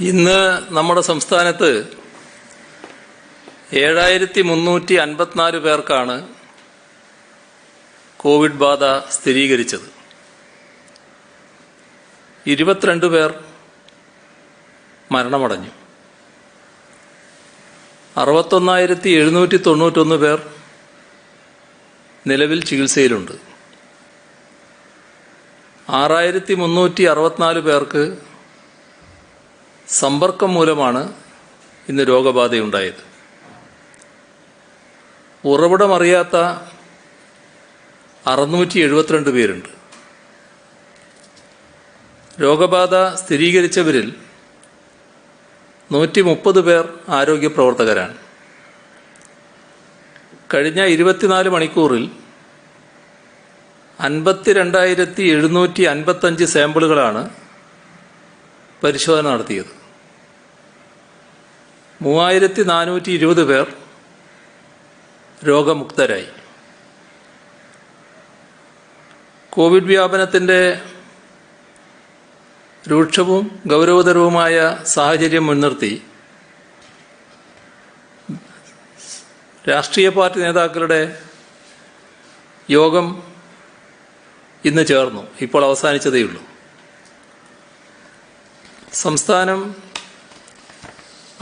ഇന്ന് നമ്മുടെ സംസ്ഥാനത്ത് 7354 പേർക്കാണ് കോവിഡ് ബാധ സ്ഥിരീകരിച്ചത്. 22 പേർ മരണമടഞ്ഞു. 61,791 പേർ നിലവിൽ ചികിത്സയിലുണ്ട്. 6,364 പേർക്ക് സമ്പർക്കം മൂലമാണ് ഇന്ന് രോഗബാധയുണ്ടായത്. ഉറവിടമറിയാത്ത 672 പേരുണ്ട്. രോഗബാധ സ്ഥിരീകരിച്ചവരിൽ 130 പേർ ആരോഗ്യ പ്രവർത്തകരാണ്. കഴിഞ്ഞ 24 മണിക്കൂറിൽ 52,755 സാമ്പിളുകളാണ് പരിശോധന നടത്തിയത്. 3,420 പേർ രോഗമുക്തരായി. കോവിഡ് വ്യാപനത്തിൻ്റെ രൂക്ഷവും ഗൗരവതരവുമായ സാഹചര്യം മുൻനിർത്തി രാഷ്ട്രീയ പാർട്ടി നേതാക്കളുടെ യോഗം ഇന്ന് ചേർന്നു. ഇപ്പോൾ അവസാനിച്ചതേയുള്ളൂ. സംസ്ഥാനം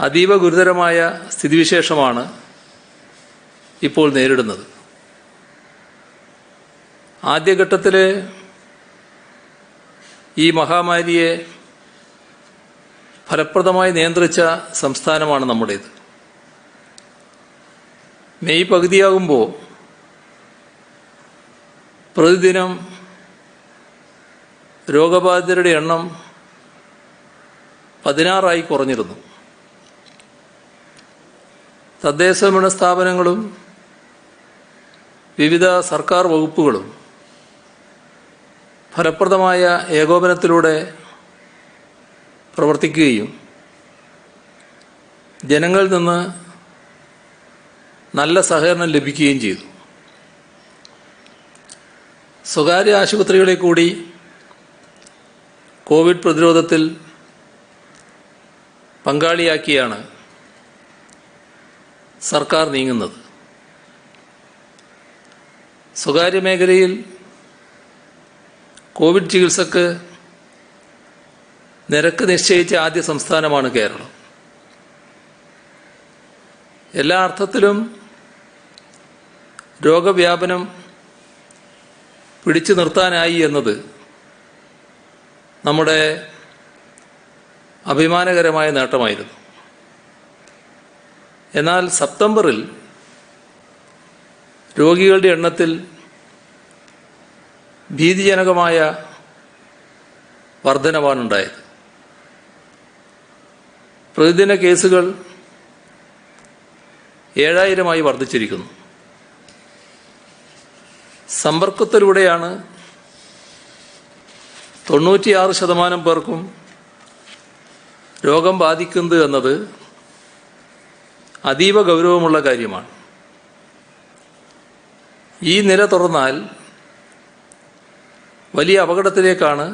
അതീവ ഗുരുതരമായ സ്ഥിതിവിശേഷമാണ് ഇപ്പോൾ നേരിടുന്നത്. ആദ്യഘട്ടത്തിൽ ഈ മഹാമാരിയെ ഫലപ്രദമായി നിയന്ത്രിച്ച സംസ്ഥാനമാണ് നമ്മുടേത്. മെയ് പകുതിയാകുമ്പോൾ പ്രതിദിനം രോഗബാധിതരുടെ എണ്ണം 16 കുറഞ്ഞിരുന്നു. തദ്ദേശഭരണ സ്ഥാപനങ്ങളും വിവിധ സർക്കാർ വകുപ്പുകളും ഫലപ്രദമായ ഏകോപനത്തിലൂടെ പ്രവർത്തിക്കുകയും ജനങ്ങളിൽ നിന്ന് നല്ല സഹകരണം ലഭിക്കുകയും ചെയ്തു. സ്വകാര്യ ആശുപത്രികളെ കൂടി കോവിഡ് പ്രതിരോധത്തിൽ പങ്കാളിയാക്കിയാണ് സർക്കാർ നീങ്ങുന്നത്. സ്വകാര്യ മേഖലയിൽ കോവിഡ് ചികിത്സക്ക് നിരക്ക് നിശ്ചയിച്ച ആദ്യ സംസ്ഥാനമാണ് കേരളം. എല്ലാ അർത്ഥത്തിലും രോഗവ്യാപനം പിടിച്ചു നിർത്താനായി എന്നത് നമ്മുടെ അഭിമാനകരമായ നേട്ടമായിരുന്നു. എന്നാൽ സെപ്റ്റംബറിൽ രോഗികളുടെ എണ്ണത്തിൽ ഭീതിജനകമായ വർധനവാണുണ്ടായത്. പ്രതിദിന കേസുകൾ 7,000 വർദ്ധിച്ചിരിക്കുന്നു. സമ്പർക്കത്തിലൂടെയാണ് 96% പേർക്കും രോഗം ബാധിക്കുന്നത് എന്നത് അതീവ ഗൗരവമുള്ള കാര്യമാണ്. ഈ നില തുടർന്നാൽ വലിയ അപകടത്തിലേക്കാണ്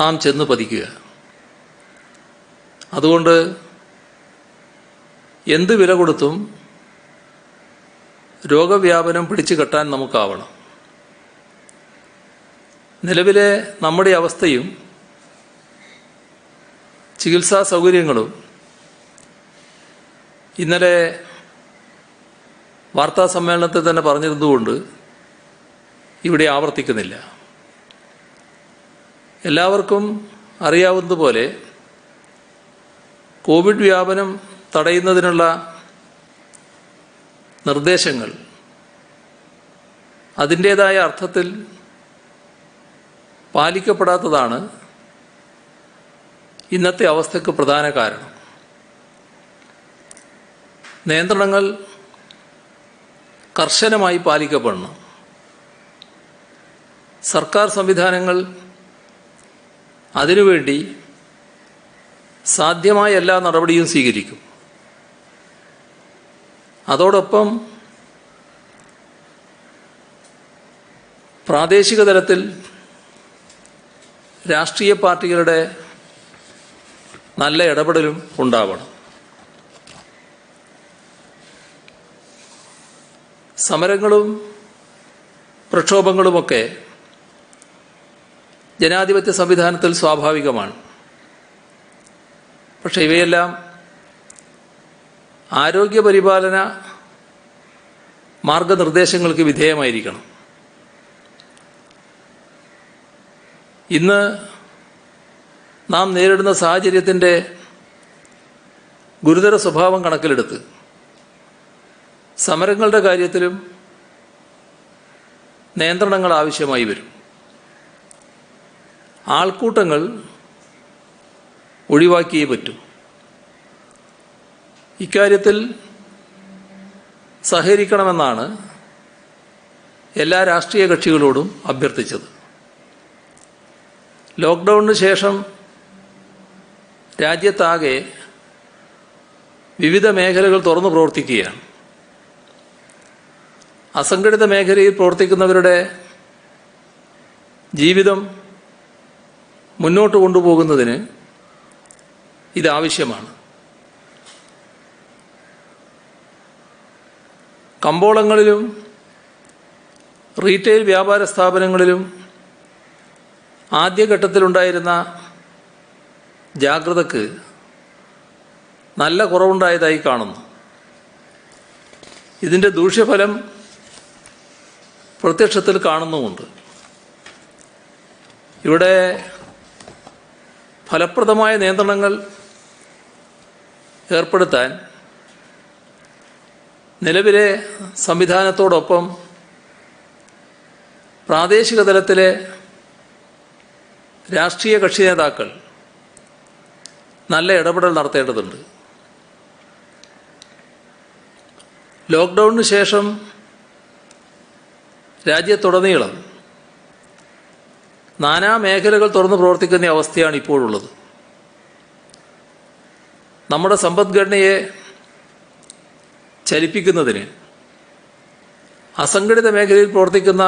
നാം ചെന്ന് പതിക്കുക. അതുകൊണ്ട് എന്ത് വില കൊടുത്തും രോഗവ്യാപനം പിടിച്ചു കെട്ടാൻ നമുക്കാവണം. നിലവിലെ നമ്മുടെ അവസ്ഥയും ചികിത്സാ സൗകര്യങ്ങളും ഇന്നലെ വാർത്താ സമ്മേളനത്തിൽ തന്നെ പറഞ്ഞിരുന്നുകൊണ്ട് ഇവിടെ ആവർത്തിക്കുന്നില്ല. എല്ലാവർക്കും അറിയാവുന്നതുപോലെ കോവിഡ് വ്യാപനം തടയുന്നതിനുള്ള നിർദ്ദേശങ്ങൾ അതിൻ്റേതായ അർത്ഥത്തിൽ പാലിക്കപ്പെടാത്തതാണ് ഇന്നത്തെ അവസ്ഥയ്ക്ക് പ്രധാന കാരണം. നിയന്ത്രണങ്ങൾ കർശനമായി പാലിക്കപ്പെടണം. സർക്കാർ സംവിധാനങ്ങൾ അതിനുവേണ്ടി സാധ്യമായ എല്ലാ നടപടിയും സ്വീകരിക്കും. അതോടൊപ്പം പ്രാദേശിക തലത്തിൽ രാഷ്ട്രീയ പാർട്ടികളുടെ നല്ല ഇടപെടലും ഉണ്ടാവണം. സമരങ്ങളും പ്രക്ഷോഭങ്ങളുമൊക്കെ ജനാധിപത്യ സംവിധാനത്തിൽ സ്വാഭാവികമാണ്. പക്ഷെ ഇവയെല്ലാം ആരോഗ്യപരിപാലന മാർഗനിർദ്ദേശങ്ങൾക്ക് വിധേയമായിരിക്കണം. ഇന്ന് നാം നേരിടുന്ന സാഹചര്യത്തിൻ്റെ ഗുരുതര സ്വഭാവം കണക്കിലെടുത്ത് സമരങ്ങളുടെ കാര്യത്തിലും നിയന്ത്രണങ്ങൾ ആവശ്യമായി വരും. ആൾക്കൂട്ടങ്ങൾ ഒഴിവാക്കിയേ പറ്റൂ. ഇക്കാര്യത്തിൽ സഹകരിക്കണമെന്നാണ് എല്ലാ രാഷ്ട്രീയ കക്ഷികളോടും അഭ്യർത്ഥിച്ചത്. ലോക്ക്ഡൗണിന് ശേഷം രാജ്യത്താകെ വിവിധ മേഖലകൾ തുറന്നു പ്രവർത്തിക്കുകയാണ്. അസംഘടിത മേഖലയിൽ പ്രവർത്തിക്കുന്നവരുടെ ജീവിതം മുന്നോട്ട് കൊണ്ടുപോകുന്നതിന് ഇതാവശ്യമാണ്. കമ്പോളങ്ങളിലും റീറ്റെയിൽ വ്യാപാര സ്ഥാപനങ്ങളിലും ആദ്യഘട്ടത്തിലുണ്ടായിരുന്ന ജാഗ്രതയ്ക്ക് നല്ല കുറവുണ്ടായതായി കാണുന്നു. ഇതിൻ്റെ ദൂഷ്യഫലം പ്രത്യക്ഷത്തിൽ കാണുന്നുമുണ്ട്. ഇവിടെ ഫലപ്രദമായ നിയന്ത്രണങ്ങൾ ഏർപ്പെടുത്താൻ നിലവിലെ സംവിധാനത്തോടൊപ്പം പ്രാദേശിക തലത്തിലെ രാഷ്ട്രീയ കക്ഷി നേതാക്കൾ നല്ല ഇടപെടൽ നടത്തേണ്ടതുണ്ട്. ലോക്ക്ഡൗണിന് ശേഷം രാജ്യത്തുടനീളം നാനാ മേഖലകൾ തുറന്നു പ്രവർത്തിക്കുന്ന അവസ്ഥയാണ് ഇപ്പോഴുള്ളത്. നമ്മുടെ സമ്പദ്ഘടനയെ ചലിപ്പിക്കുന്നതിന് അസംഘടിത മേഖലയിൽ പ്രവർത്തിക്കുന്ന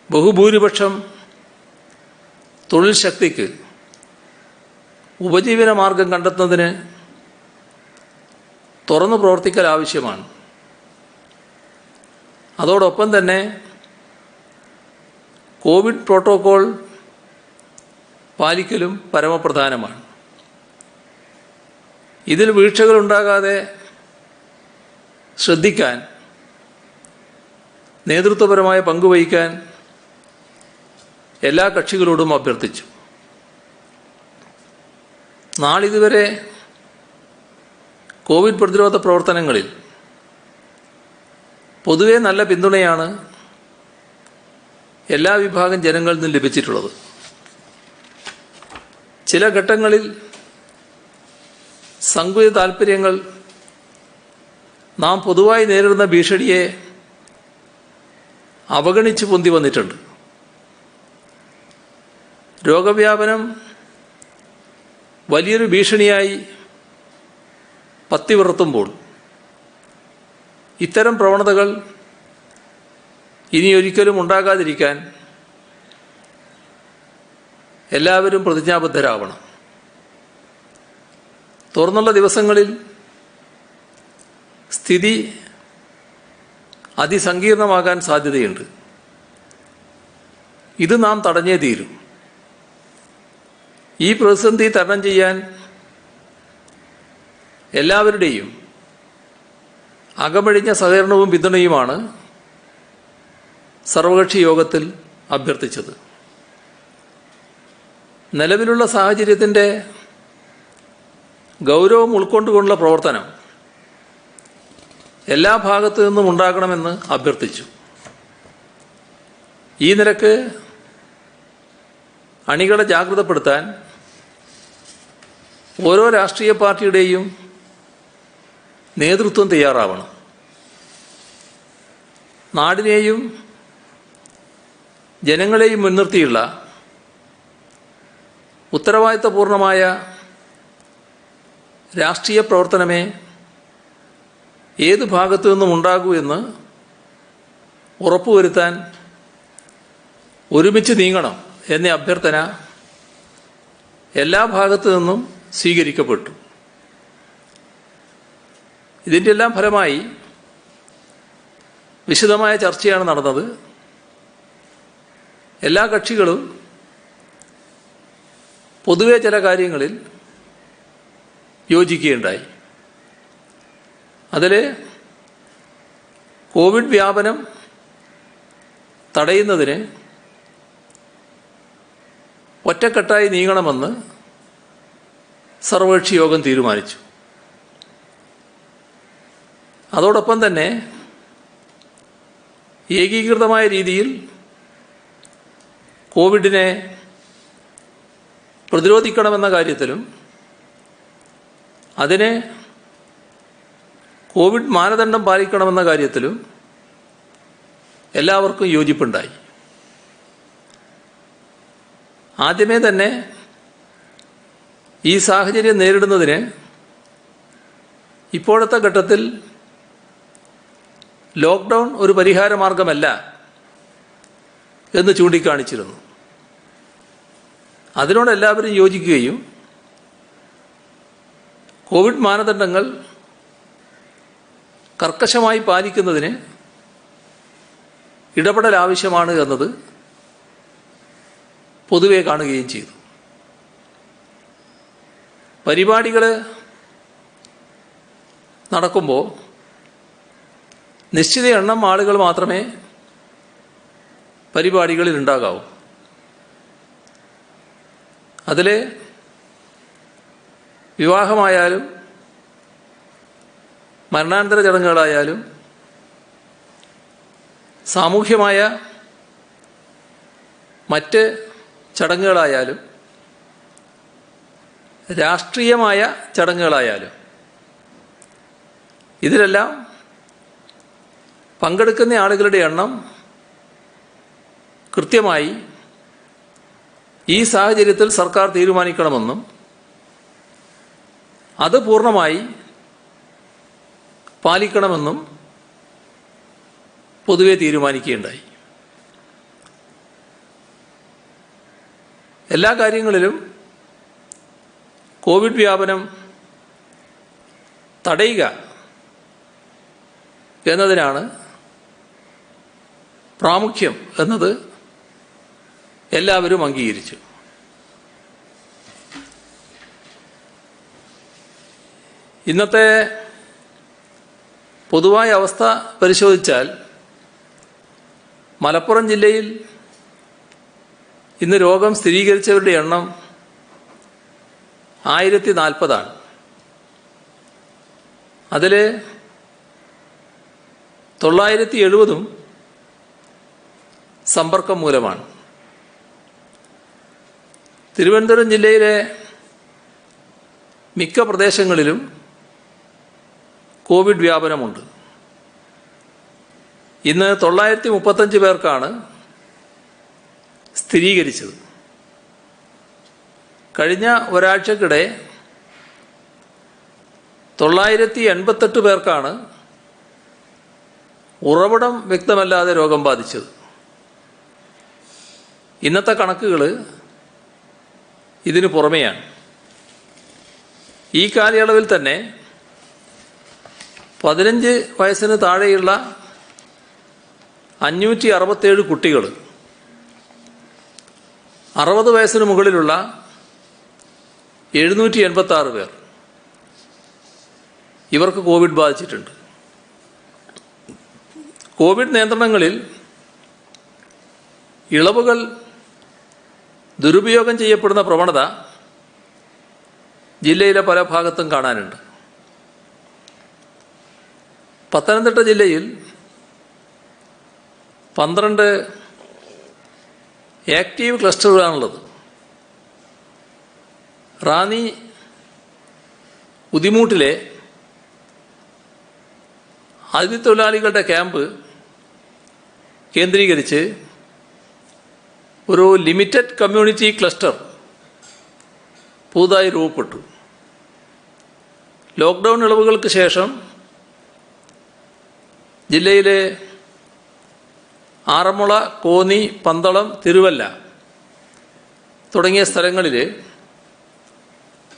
ബഹുഭൂരിപക്ഷം തൊഴിൽ ശക്തിക്ക് ഉപജീവന മാർഗം കണ്ടെത്തുന്നതിന് തുറന്നു പ്രവർത്തിക്കൽ ആവശ്യമാണ്. അതോടൊപ്പം തന്നെ കോവിഡ് പ്രോട്ടോകോൾ പാലിക്കലും പരമപ്രധാനമാണ്. ഇതിൽ വീഴ്ചകളുണ്ടാകാതെ ശ്രദ്ധിക്കാൻ, നേതൃത്വപരമായ പങ്കുവഹിക്കാൻ എല്ലാ കക്ഷികളോടും അഭ്യർത്ഥിച്ചു. നാളിതുവരെ കോവിഡ് പ്രതിരോധ പ്രവർത്തനങ്ങളിൽ പൊതുവെ നല്ല പിന്തുണയാണ് എല്ലാ വിഭാഗം ജനങ്ങളിൽ നിന്നും ലഭിച്ചിട്ടുള്ളത്. ചില ഘട്ടങ്ങളിൽ സങ്കുചിത താൽപ്പര്യങ്ങൾ നാം പൊതുവായി നേരിടുന്ന ഭീഷണിയെ അവഗണിച്ചു പൊന്തി വന്നിട്ടുണ്ട്. രോഗവ്യാപനം വലിയൊരു ഭീഷണിയായി പത്തിവിറത്തുമ്പോൾ ഇത്തരം പ്രവണതകൾ ഇനിയൊരിക്കലും ഉണ്ടാകാതിരിക്കാൻ എല്ലാവരും പ്രതിജ്ഞാബദ്ധരാവണം. തുറന്നുള്ള ദിവസങ്ങളിൽ സ്ഥിതി അതിസങ്കീർണമാകാൻ സാധ്യതയുണ്ട്. ഇത് നാം തടഞ്ഞേ തീരും. ഈ പ്രതിസന്ധി തരണം ചെയ്യാൻ എല്ലാവരുടെയും അകമഴിഞ്ഞ സഹകരണവും പിന്തുണയുമാണ് സർവകക്ഷി യോഗത്തിൽ അഭ്യർത്ഥിച്ചത്. നിലവിലുള്ള സാഹചര്യത്തിൻ്റെ ഗൗരവം ഉൾക്കൊണ്ടുകൊണ്ടുള്ള പ്രവർത്തനം എല്ലാ ഭാഗത്തു നിന്നും ഉണ്ടാകണമെന്ന് അഭ്യർത്ഥിച്ചു. ഈ നിലക്ക് അണികളെ ജാഗ്രതപ്പെടുത്താൻ ഓരോ രാഷ്ട്രീയ പാർട്ടിയുടെയും നേതൃത്വം തയ്യാറാവണം. നാടിനെയും ജനങ്ങളെയും മുൻനിർത്തിയുള്ള ഉത്തരവാദിത്തപൂർണമായ രാഷ്ട്രീയ പ്രവർത്തനമേ ഏത് ഭാഗത്തു നിന്നും ഉണ്ടാകൂ എന്ന് ഉറപ്പുവരുത്താൻ ഒരുമിച്ച് നീങ്ങണം എന്ന അഭ്യർത്ഥന എല്ലാ ഭാഗത്തു നിന്നും സ്വീകരിക്കപ്പെട്ടു. ഇതിൻ്റെ എല്ലാം ഫലമായി വിശദമായ ചർച്ചയാണ് നടന്നത്. എല്ലാ കക്ഷികളും പൊതുവെ ചില കാര്യങ്ങളിൽ യോജിക്കുകയുണ്ടായി. അതിൽ കോവിഡ് വ്യാപനം തടയുന്നതിന് ഒറ്റക്കെട്ടായി നീങ്ങണമെന്ന് സർവകക്ഷി യോഗം തീരുമാനിച്ചു. അതോടൊപ്പം തന്നെ ഏകീകൃതമായ രീതിയിൽ കോവിഡിനെ പ്രതിരോധിക്കണമെന്ന കാര്യത്തിലും അതിന് കോവിഡ് മാനദണ്ഡം പാലിക്കണമെന്ന കാര്യത്തിലും എല്ലാവർക്കും യോജിപ്പുണ്ടായി. ആദ്യമേ തന്നെ ഈ സാഹചര്യം നേരിടുന്നതിന് ഇപ്പോഴത്തെ ഘട്ടത്തിൽ ലോക്ക്ഡൗൺ ഒരു പരിഹാര മാർഗമല്ല എന്ന് ചൂണ്ടിക്കാണിച്ചിരുന്നു. അതിനോട് എല്ലാവരും യോജിക്കുകയും കോവിഡ് മാനദണ്ഡങ്ങൾ കർക്കശമായി പാലിക്കുന്നതിന് ഇടപെടൽ ആവശ്യമാണ് എന്നത് പൊതുവെ കാണുകയും ചെയ്തു. പരിപാടികൾ നടക്കുമ്പോൾ നിശ്ചിത എണ്ണം ആളുകൾ മാത്രമേ പരിപാടികളിൽ ഉണ്ടാകാവൂ. അതിൽ വിവാഹമായാലും മരണാനന്തര ചടങ്ങുകളായാലും സാമൂഹ്യമായ മറ്റ് ചടങ്ങുകളായാലും രാഷ്ട്രീയമായ ചടങ്ങുകളായാലും ഇതിലെല്ലാം പങ്കെടുക്കുന്ന ആളുകളുടെ എണ്ണം കൃത്യമായി ഈ സാഹചര്യത്തിൽ സർക്കാർ തീരുമാനിക്കണമെന്നും അത് പൂർണ്ണമായി പാലിക്കണമെന്നും പൊതുവെ തീരുമാനിക്കുകയുണ്ടായി. എല്ലാ കാര്യങ്ങളിലും കോവിഡ് വ്യാപനം തടയുക എന്നതിനാണ് പ്രാമുഖ്യം എന്നത് എല്ലാവരും അംഗീകരിച്ചു. ഇന്നത്തെ പൊതുവായ അവസ്ഥ പരിശോധിച്ചാൽ മലപ്പുറം ജില്ലയിൽ ഇന്ന് രോഗം സ്ഥിരീകരിച്ചവരുടെ എണ്ണം 1040 അതിൽ 970 സമ്പർക്കം മൂലമാണ്. തിരുവനന്തപുരം ജില്ലയിലെ മിക്ക പ്രദേശങ്ങളിലും കോവിഡ് വ്യാപനമുണ്ട്. ഇന്ന് 935 പേർക്കാണ് സ്ഥിരീകരിച്ചത്. കഴിഞ്ഞ ഒരാഴ്ചക്കിടെ 988 പേർക്കാണ് ഉറവിടം വ്യക്തമല്ലാതെ രോഗം ബാധിച്ചത്. ഇന്നത്തെ കണക്കുകൾ ഇതിനു പുറമെയാണ്. ഈ കാലയളവിൽ തന്നെ 15 വയസ്സിന് താഴെയുള്ള 567 കുട്ടികൾ, 60 വയസ്സിന് മുകളിലുള്ള 786 പേർ ഇവർക്ക് കോവിഡ് ബാധിച്ചിട്ടുണ്ട്. കോവിഡ് നിയന്ത്രണങ്ങളിൽ ഇളവുകൾ ദുരുപയോഗം ചെയ്യപ്പെടുന്ന പ്രവണത ജില്ലയിലെ പല ഭാഗത്തും കാണാനുണ്ട്. പത്തനംതിട്ട ജില്ലയിൽ 12 ആക്റ്റീവ് ക്ലസ്റ്ററുകളാണുള്ളത്. റാന്നി ഉദിമൂട്ടിലെ അതിഥിത്തൊഴിലാളികളുടെ ക്യാമ്പ് കേന്ദ്രീകരിച്ച് ഒരു ലിമിറ്റഡ് കമ്മ്യൂണിറ്റി ക്ലസ്റ്റർ പുതുതായി രൂപപ്പെട്ടു. ലോക്ക്ഡൗൺ ഇളവുകൾക്ക് ശേഷം ജില്ലയിലെ ആറന്മുള, കോന്നി, പന്തളം, തിരുവല്ല തുടങ്ങിയ സ്ഥലങ്ങളിൽ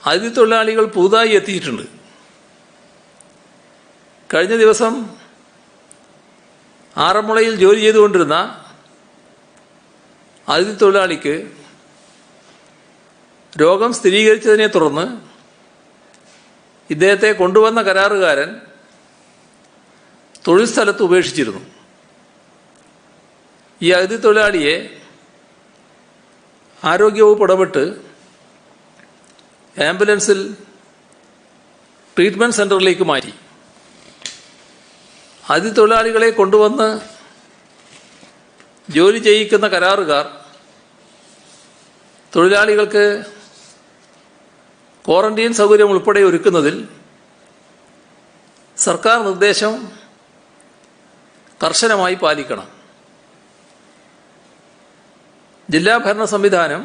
അതിഥി തൊഴിലാളികൾ പുതുതായി എത്തിയിട്ടുണ്ട്. കഴിഞ്ഞ ദിവസം ആറന്മുളയിൽ ജോലി ചെയ്തുകൊണ്ടിരുന്ന അതിഥി തൊഴിലാളിക്ക് രോഗം സ്ഥിരീകരിച്ചതിനെ തുടർന്ന് ഇദ്ദേഹത്തെ കൊണ്ടുവന്ന കരാറുകാരൻ തൊഴിൽ സ്ഥലത്ത് ഉപേക്ഷിച്ചിരുന്നു. ഈ അതിഥി തൊഴിലാളിയെ ആരോഗ്യവകുപ്പ് ഇടപെട്ട് ആംബുലൻസിൽ ട്രീറ്റ്മെൻറ്റ് സെൻ്ററിലേക്ക് മാറ്റി. അതിഥി തൊഴിലാളികളെ കൊണ്ടുവന്ന് ജോലി ചെയ്യിക്കുന്ന കരാറുകാർ തൊഴിലാളികൾക്ക് ക്വാറന്റീൻ സൗകര്യം ഉൾപ്പെടെ ഒരുക്കുന്നതിൽ സർക്കാർ നിർദ്ദേശം കർശനമായി പാലിക്കണം. ജില്ലാ ഭരണ സംവിധാനം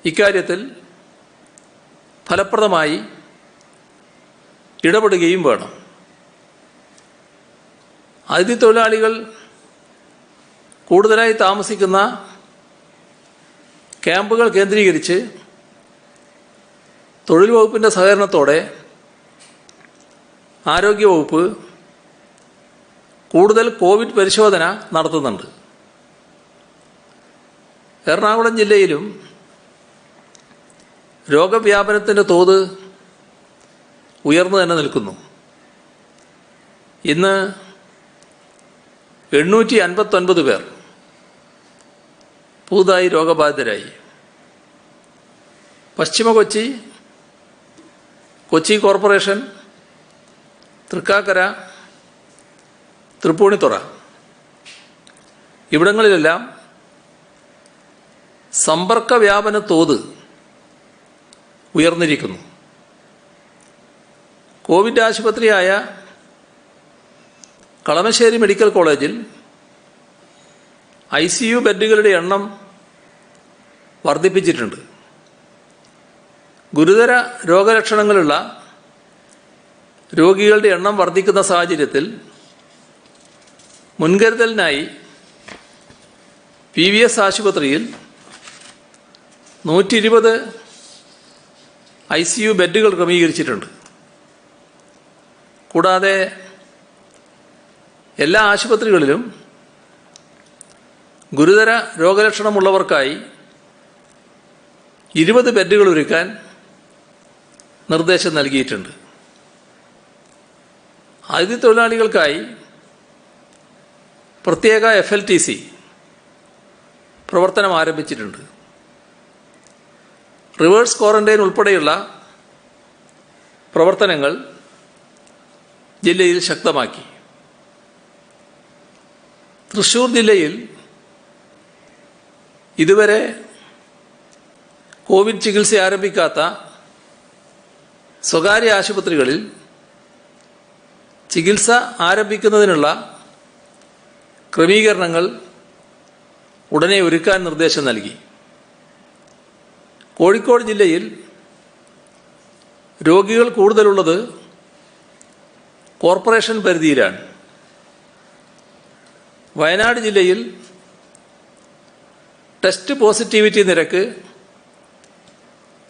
ഇക്കാര്യത്തിൽ ഫലപ്രദമായി ഇടപെടുകയും വേണം. അതിഥി തൊഴിലാളികൾ കൂടുതലായി താമസിക്കുന്ന ക്യാമ്പുകൾ കേന്ദ്രീകരിച്ച് തൊഴിൽ വകുപ്പിൻ്റെ സഹകരണത്തോടെ ആരോഗ്യവകുപ്പ് കൂടുതൽ കോവിഡ് പരിശോധന നടത്തുന്നുണ്ട്. എറണാകുളം ജില്ലയിലും രോഗവ്യാപനത്തിൻ്റെ തോത് ഉയർന്നു തന്നെ നിൽക്കുന്നു. ഇന്ന് 859 പേർ പുതുതായി രോഗബാധിതരായി. പശ്ചിമ കൊച്ചി, കൊച്ചി കോർപ്പറേഷൻ, തൃക്കാക്കര, തൃപ്പൂണിത്തുറ ഇവിടങ്ങളിലെല്ലാം സമ്പർക്ക വ്യാപന തോത് ഉയർന്നിരിക്കുന്നു. കോവിഡ് ആശുപത്രിയായ കളമശ്ശേരി മെഡിക്കൽ കോളേജിൽ ICU ബെഡുകളുടെ എണ്ണം വർദ്ധിപ്പിച്ചിട്ടുണ്ട്. ഗുരുതര രോഗലക്ഷണങ്ങളുള്ള രോഗികളുടെ എണ്ണം വർദ്ധിക്കുന്ന സാഹചര്യത്തിൽ മുൻകരുതലിനായി PVS ആശുപത്രിയിൽ 120 ICU ബെഡുകൾ ക്രമീകരിച്ചിട്ടുണ്ട്. കൂടാതെ എല്ലാ ആശുപത്രികളിലും ഗുരുതര രോഗലക്ഷണമുള്ളവർക്കായി 20 ബെഡുകൾ ഒരുക്കാൻ നിർദ്ദേശം നൽകിയിട്ടുണ്ട്. അതിഥി തൊഴിലാളികൾക്കായി പ്രത്യേക FLTC പ്രവർത്തനം ആരംഭിച്ചിട്ടുണ്ട്. റിവേഴ്സ് ക്വാറന്റൈൻ ഉൾപ്പെടെയുള്ള പ്രവർത്തനങ്ങൾ ജില്ലയിൽ ശക്തമാക്കി. തൃശ്ശൂർ ജില്ലയിൽ ഇതുവരെ കോവിഡ് ചികിത്സ ആരംഭിക്കാത്ത സ്വകാര്യ ആശുപത്രികളിൽ ചികിത്സ ആരംഭിക്കുന്നതിനുള്ള ക്രമീകരണങ്ങൾ ഉടനെ ഒരുക്കാൻ നിർദ്ദേശം നൽകി. കോഴിക്കോട് ജില്ലയിൽ രോഗികൾ കൂടുതലുള്ളത് കോർപ്പറേഷൻ പരിധിയിലാണ്. വയനാട് ജില്ലയിൽ ടെസ്റ്റ് പോസിറ്റിവിറ്റി നിരക്ക്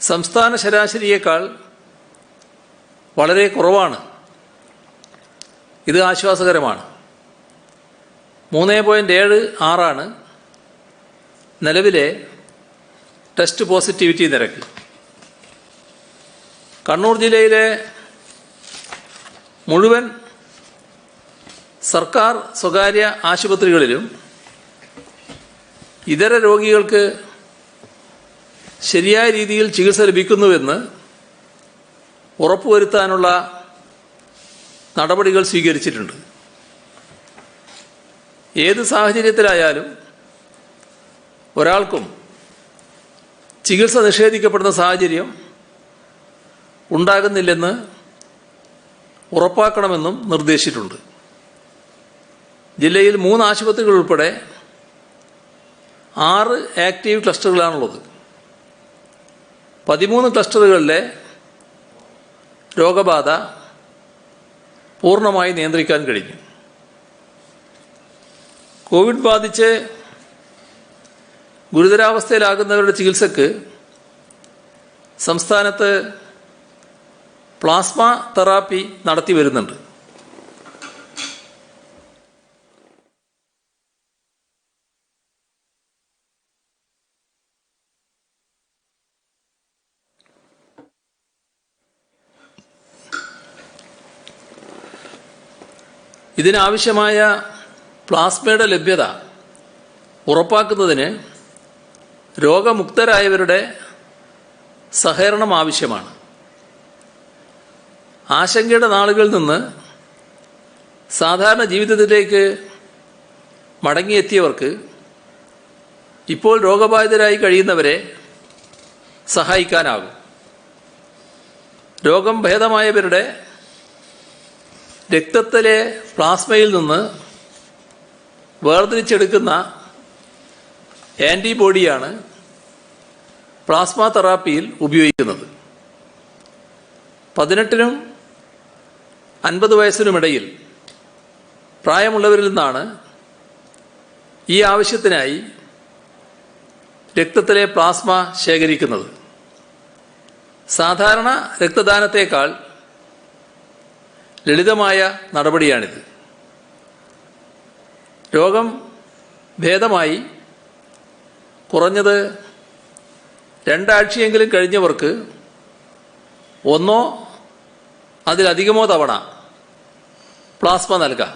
സംസ്ഥാന ശരാശരിയേക്കാൾ വളരെ കുറവാണ്. ഇത് ആശ്വാസകരമാണ്. 3.76 നിലവിലെ ടെസ്റ്റ് പോസിറ്റിവിറ്റി നിരക്ക്. കണ്ണൂർ ജില്ലയിലെ മുഴുവൻ സർക്കാർ സ്വകാര്യ ആശുപത്രികളിലും ഇതര രോഗികൾക്ക് ശരിയായ രീതിയിൽ ചികിത്സ ലഭിക്കുന്നുവെന്ന് ഉറപ്പുവരുത്താനുള്ള നടപടികൾ സ്വീകരിച്ചിട്ടുണ്ട്. ഏത് സാഹചര്യത്തിലായാലും ഒരാൾക്കും ചികിത്സ നിഷേധിക്കപ്പെടുന്ന സാഹചര്യം ഉണ്ടാകുന്നില്ലെന്ന് ഉറപ്പാക്കണമെന്നും നിർദ്ദേശിച്ചിട്ടുണ്ട്. ജില്ലയിൽ 3 ആശുപത്രികൾ ഉൾപ്പെടെ 6 ആക്റ്റീവ് ക്ലസ്റ്ററുകളാണുള്ളത്. 13 ക്ലസ്റ്ററുകളിലെ രോഗബാധ പൂർണ്ണമായി നിയന്ത്രിക്കാൻ കഴിഞ്ഞു. കോവിഡ് ബാധിച്ച് ഗുരുതരാവസ്ഥയിലാകുന്നവരുടെ ചികിത്സയ്ക്ക് സംസ്ഥാനത്ത് പ്ലാസ്മ തെറാപ്പി നടത്തി വരുന്നുണ്ട്. ഇതിനാവശ്യമായ പ്ലാസ്മയുടെ ലഭ്യത ഉറപ്പാക്കുന്നതിന് രോഗമുക്തരായവരുടെ സഹകരണം ആവശ്യമാണ്. ആശങ്കയുടെ നാളുകളിൽ നിന്ന് സാധാരണ ജീവിതത്തിലേക്ക് മടങ്ങിയെത്തിയവർക്ക് ഇപ്പോൾ രോഗബാധിതരായി കഴിയുന്നവരെ സഹായിക്കാനാകും. രോഗം ഭേദമായവരുടെ രക്തത്തിലെ പ്ലാസ്മയിൽ നിന്ന് വേർതിരിച്ചെടുക്കുന്ന ആൻറ്റിബോഡിയാണ് പ്ലാസ്മ തെറാപ്പിയിൽ ഉപയോഗിക്കുന്നത്. 18നും 50 വയസ്സിനുമിടയിൽ പ്രായമുള്ളവരിൽ നിന്നാണ് ഈ ആവശ്യത്തിനായി രക്തത്തിലെ പ്ലാസ്മ ശേഖരിക്കുന്നത്. സാധാരണ രക്തദാനത്തേക്കാൾ ലളിതമായ നടപടിയാണിത്. രോഗം ഭേദമായി കുറഞ്ഞത് 2 ആഴ്ചയെങ്കിലും കഴിഞ്ഞവർക്ക് ഒന്നോ അതിലധികമോ തവണ പ്ലാസ്മ നൽകാം.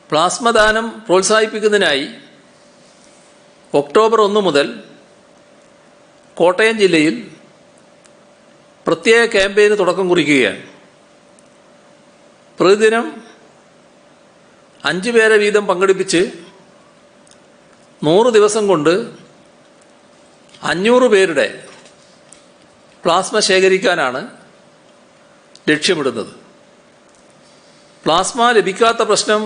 പ്ലാസ്മ ദാനം പ്രോത്സാഹിപ്പിക്കുന്നതിനായി ഒക്ടോബർ 1 മുതൽ കോട്ടയം ജില്ലയിൽ പ്രത്യേക ക്യാമ്പയിന് തുടക്കം കുറിക്കുകയാണ്. പ്രതിദിനം 5 പേരെ വീതം പങ്കെടുപ്പിച്ച് 100 ദിവസം കൊണ്ട് 500 പേരുടെ പ്ലാസ്മ ശേഖരിക്കാനാണ് ലക്ഷ്യമിടുന്നത്. പ്ലാസ്മ ലഭിക്കാത്ത പ്രശ്നം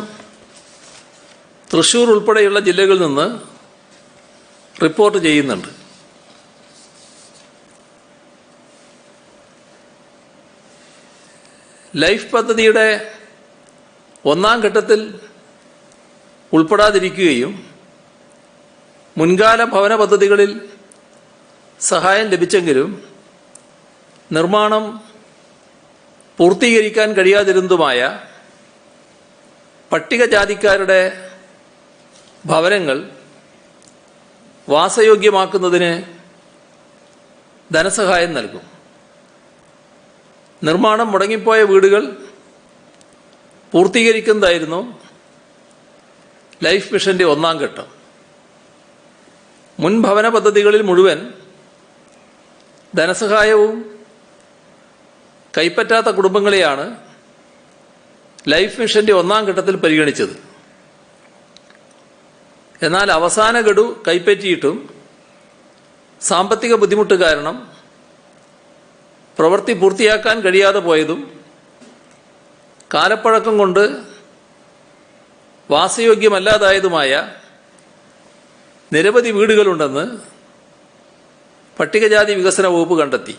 തൃശ്ശൂർ ഉൾപ്പെടെയുള്ള ജില്ലകളിൽ നിന്ന് റിപ്പോർട്ട് ചെയ്യുന്നുണ്ട്. ലൈഫ് പദ്ധതിയുടെ 1ാം ഘട്ടത്തിൽ ഉൾപ്പെടാതിരിക്കുകയും മുൻകാല ഭവന പദ്ധതികളിൽ സഹായം ലഭിച്ചെങ്കിലും നിർമ്മാണം പൂർത്തീകരിക്കാൻ കഴിയാതിരുന്നതുമായ പട്ടികജാതിക്കാരുടെ ഭവനങ്ങൾ വാസയോഗ്യമാക്കുന്നതിന് ധനസഹായം നൽകും. നിർമ്മാണം മുടങ്ങിപ്പോയ വീടുകൾ പൂർത്തീകരിക്കുന്നതായിരുന്നു ലൈഫ് മിഷന്റെ 1ാം ഘട്ടം. മുൻ ഭവന പദ്ധതികളിൽ മുഴുവൻ ധനസഹായവും കൈപ്പറ്റാത്ത കുടുംബങ്ങളെയാണ് ലൈഫ് മിഷന്റെ 1ാം ഘട്ടത്തിൽ പരിഗണിച്ചത്. എന്നാൽ അവസാന ഗഡു കൈപ്പറ്റിയിട്ടും സാമ്പത്തിക ബുദ്ധിമുട്ട് കാരണം പ്രവൃത്തി പൂർത്തിയാക്കാൻ കഴിയാതെ പോയതും കാലപ്പഴക്കം കൊണ്ട് വാസയോഗ്യമല്ലാതായതുമായ നിരവധി വീടുകളുണ്ടെന്ന് പട്ടികജാതി വികസന വകുപ്പ് കണ്ടെത്തി.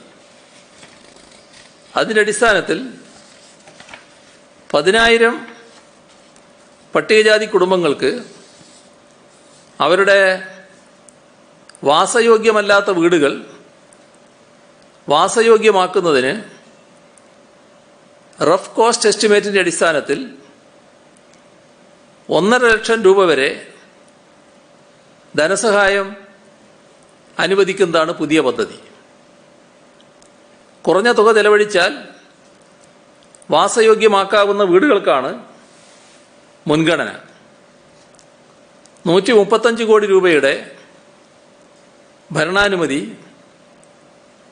അതിൻ്റെ അടിസ്ഥാനത്തിൽ 10,000 പട്ടികജാതി കുടുംബങ്ങൾക്ക് അവരുടെ വാസയോഗ്യമല്ലാത്ത വീടുകൾ വാസയോഗ്യമാക്കുന്നതിന് റഫ് കോസ്റ്റ് എസ്റ്റിമേറ്റിൻ്റെ അടിസ്ഥാനത്തിൽ 1.5 ലക്ഷം രൂപ വരെ ധനസഹായം അനുവദിക്കുന്നതാണ് പുതിയ പദ്ധതി. കുറഞ്ഞ തുക ചെലവഴിച്ചാൽ വാസയോഗ്യമാക്കാവുന്ന വീടുകൾക്കാണ് മുൻഗണന. 135 കോടി രൂപയുടെ ഭരണാനുമതി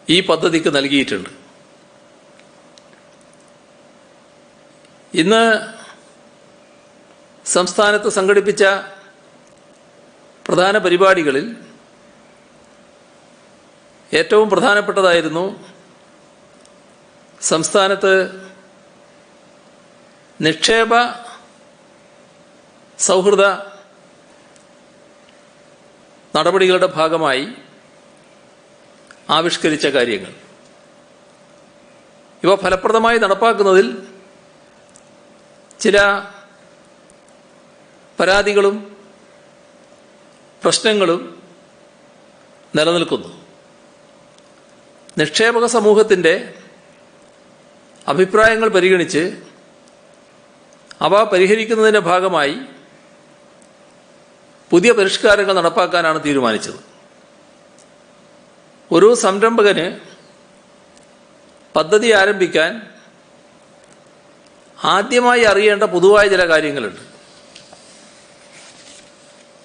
ഈ പദ്ധതിക്ക് നൽകിയിട്ടുണ്ട്. ഇന്ന് സംസ്ഥാനത്ത് സംഘടിപ്പിച്ച പ്രധാന പരിപാടികളിൽ ഏറ്റവും പ്രധാനപ്പെട്ടതായിരുന്നു സംസ്ഥാനത്ത് നിക്ഷേപ സൗഹൃദ നടപടികളുടെ ഭാഗമായി ആവിഷ്കരിച്ച കാര്യങ്ങൾ. ഇവ ഫലപ്രദമായി നടപ്പാക്കുന്നതിൽ ചില പരാതികളും പ്രശ്നങ്ങളും നിലനിൽക്കുന്നു. നിക്ഷേപക സമൂഹത്തിൻ്റെ അഭിപ്രായങ്ങൾ പരിഗണിച്ച് അവ പരിഹരിക്കുന്നതിൻ്റെ ഭാഗമായി പുതിയ പരിഷ്കാരങ്ങൾ നടപ്പാക്കാനാണ് തീരുമാനിച്ചത്. ഒരു സംരംഭകന് പദ്ധതി ആരംഭിക്കാൻ ആദ്യമായി അറിയേണ്ട പൊതുവായ ചില കാര്യങ്ങളുണ്ട്.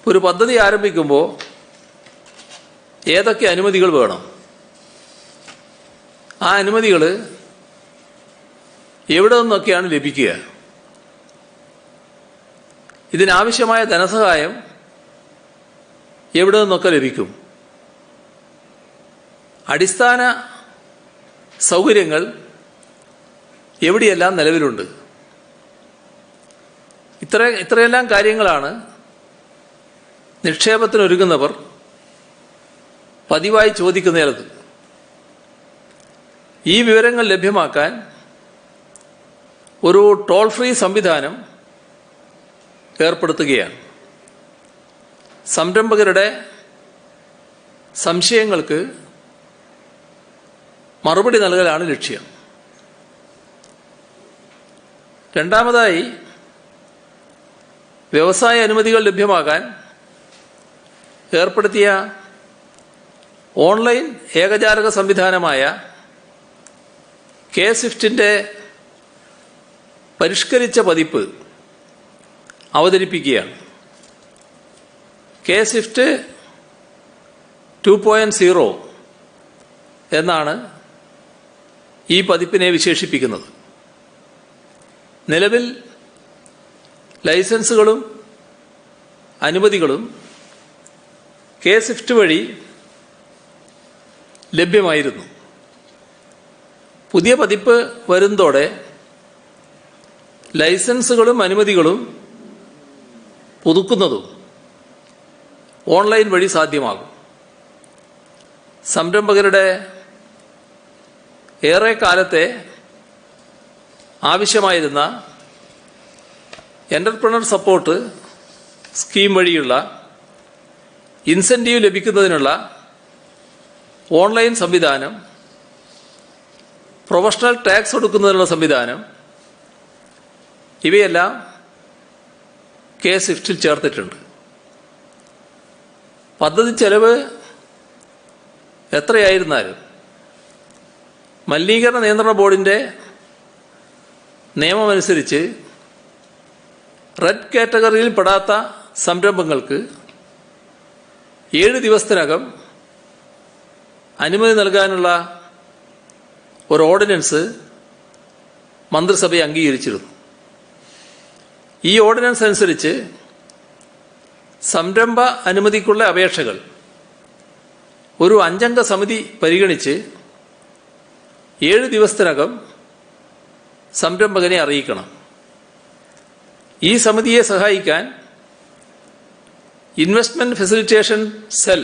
ഒരു പദ്ധതി ആരംഭിക്കുമ്പോൾ ഏതൊക്കെ അനുമതികൾ വേണം, ആ അനുമതികൾ എവിടെ നിന്നൊക്കെയാണ് ലഭിക്കുക, ഇതിനാവശ്യമായ ധനസഹായം എവിടെ നിന്നൊക്കെ ലഭിക്കും, അടിസ്ഥാന സൗകര്യങ്ങൾ എവിടെയെല്ലാം നിലവിലുണ്ട്, ഇത്രയെല്ലാം കാര്യങ്ങളാണ് നിക്ഷേപത്തിനൊരുങ്ങുന്നവർ പതിവായി ചോദിക്കുന്നതിനത്. ഈ വിവരങ്ങൾ ലഭ്യമാക്കാൻ ഒരു ടോൾ ഫ്രീ സംവിധാനം ഏർപ്പെടുത്തുകയാണ്. സംരംഭകരുടെ സംശയങ്ങൾക്ക് മറുപടി നൽകലാണ് ലക്ഷ്യം. രണ്ടാമതായി, വ്യവസായ അനുമതികൾ ലഭ്യമാക്കാൻ ഏർപ്പെടുത്തിയ ഓൺലൈൻ ഏകജാലക സംവിധാനമായ K-SWIFTന്റെ പരിഷ്കരിച്ച പതിപ്പ് അവതരിപ്പിക്കുകയാണ്. K-SWIFT 2.0 എന്നാണ് ഈ പതിപ്പിനെ വിശേഷിപ്പിക്കുന്നത്. നിലവിൽ ലൈസൻസുകളും അനുമതികളും K-SWIFT വഴി ലഭ്യമായിരുന്നു. പുതിയ പതിപ്പ് വരുന്നതോടെ ലൈസൻസുകളും അനുമതികളും പുതുക്കുന്നതും ഓൺലൈൻ വഴി സാധ്യമാകും. സംരംഭകരുടെ ഏറെ കാലത്തെ ആവശ്യമായിരുന്ന എന്റർപ്രണർ സപ്പോർട്ട് സ്കീം വഴിയുള്ള ഇൻസെന്റീവ് ലഭിക്കുന്നതിനുള്ള ഓൺലൈൻ സംവിധാനം, പ്രൊഫഷണൽ ടാക്സ് കൊടുക്കുന്നതിനുള്ള സംവിധാനം, ഇവയെല്ലാം K-SWIFTൽ ചേർത്തിട്ടുണ്ട്. പദ്ധതി ചെലവ് എത്രയായിരുന്നാലും മലിനീകരണ നിയന്ത്രണ ബോർഡിൻ്റെ നിയമമനുസരിച്ച് റെഡ് കാറ്റഗറിയിൽ പെടാത്ത സംരംഭങ്ങൾക്ക് 7 ദിവസത്തിനകം അനുമതി നൽകാനുള്ള ഒരു ഓർഡിനൻസ് മന്ത്രിസഭ അംഗീകരിച്ചിരുന്നു. ഈ ഓർഡിനൻസ് അനുസരിച്ച് സംരംഭ അനുമതിക്കുള്ള അപേക്ഷകൾ ഒരു 5-അംഗ സമിതി പരിഗണിച്ച് 7 ദിവസത്തിനകം സംരംഭകനെ അറിയിക്കണം. ഈ സമിതിയെ സഹായിക്കാൻ ഇൻവെസ്റ്റ്മെന്റ് ഫെസിലിറ്റേഷൻ സെൽ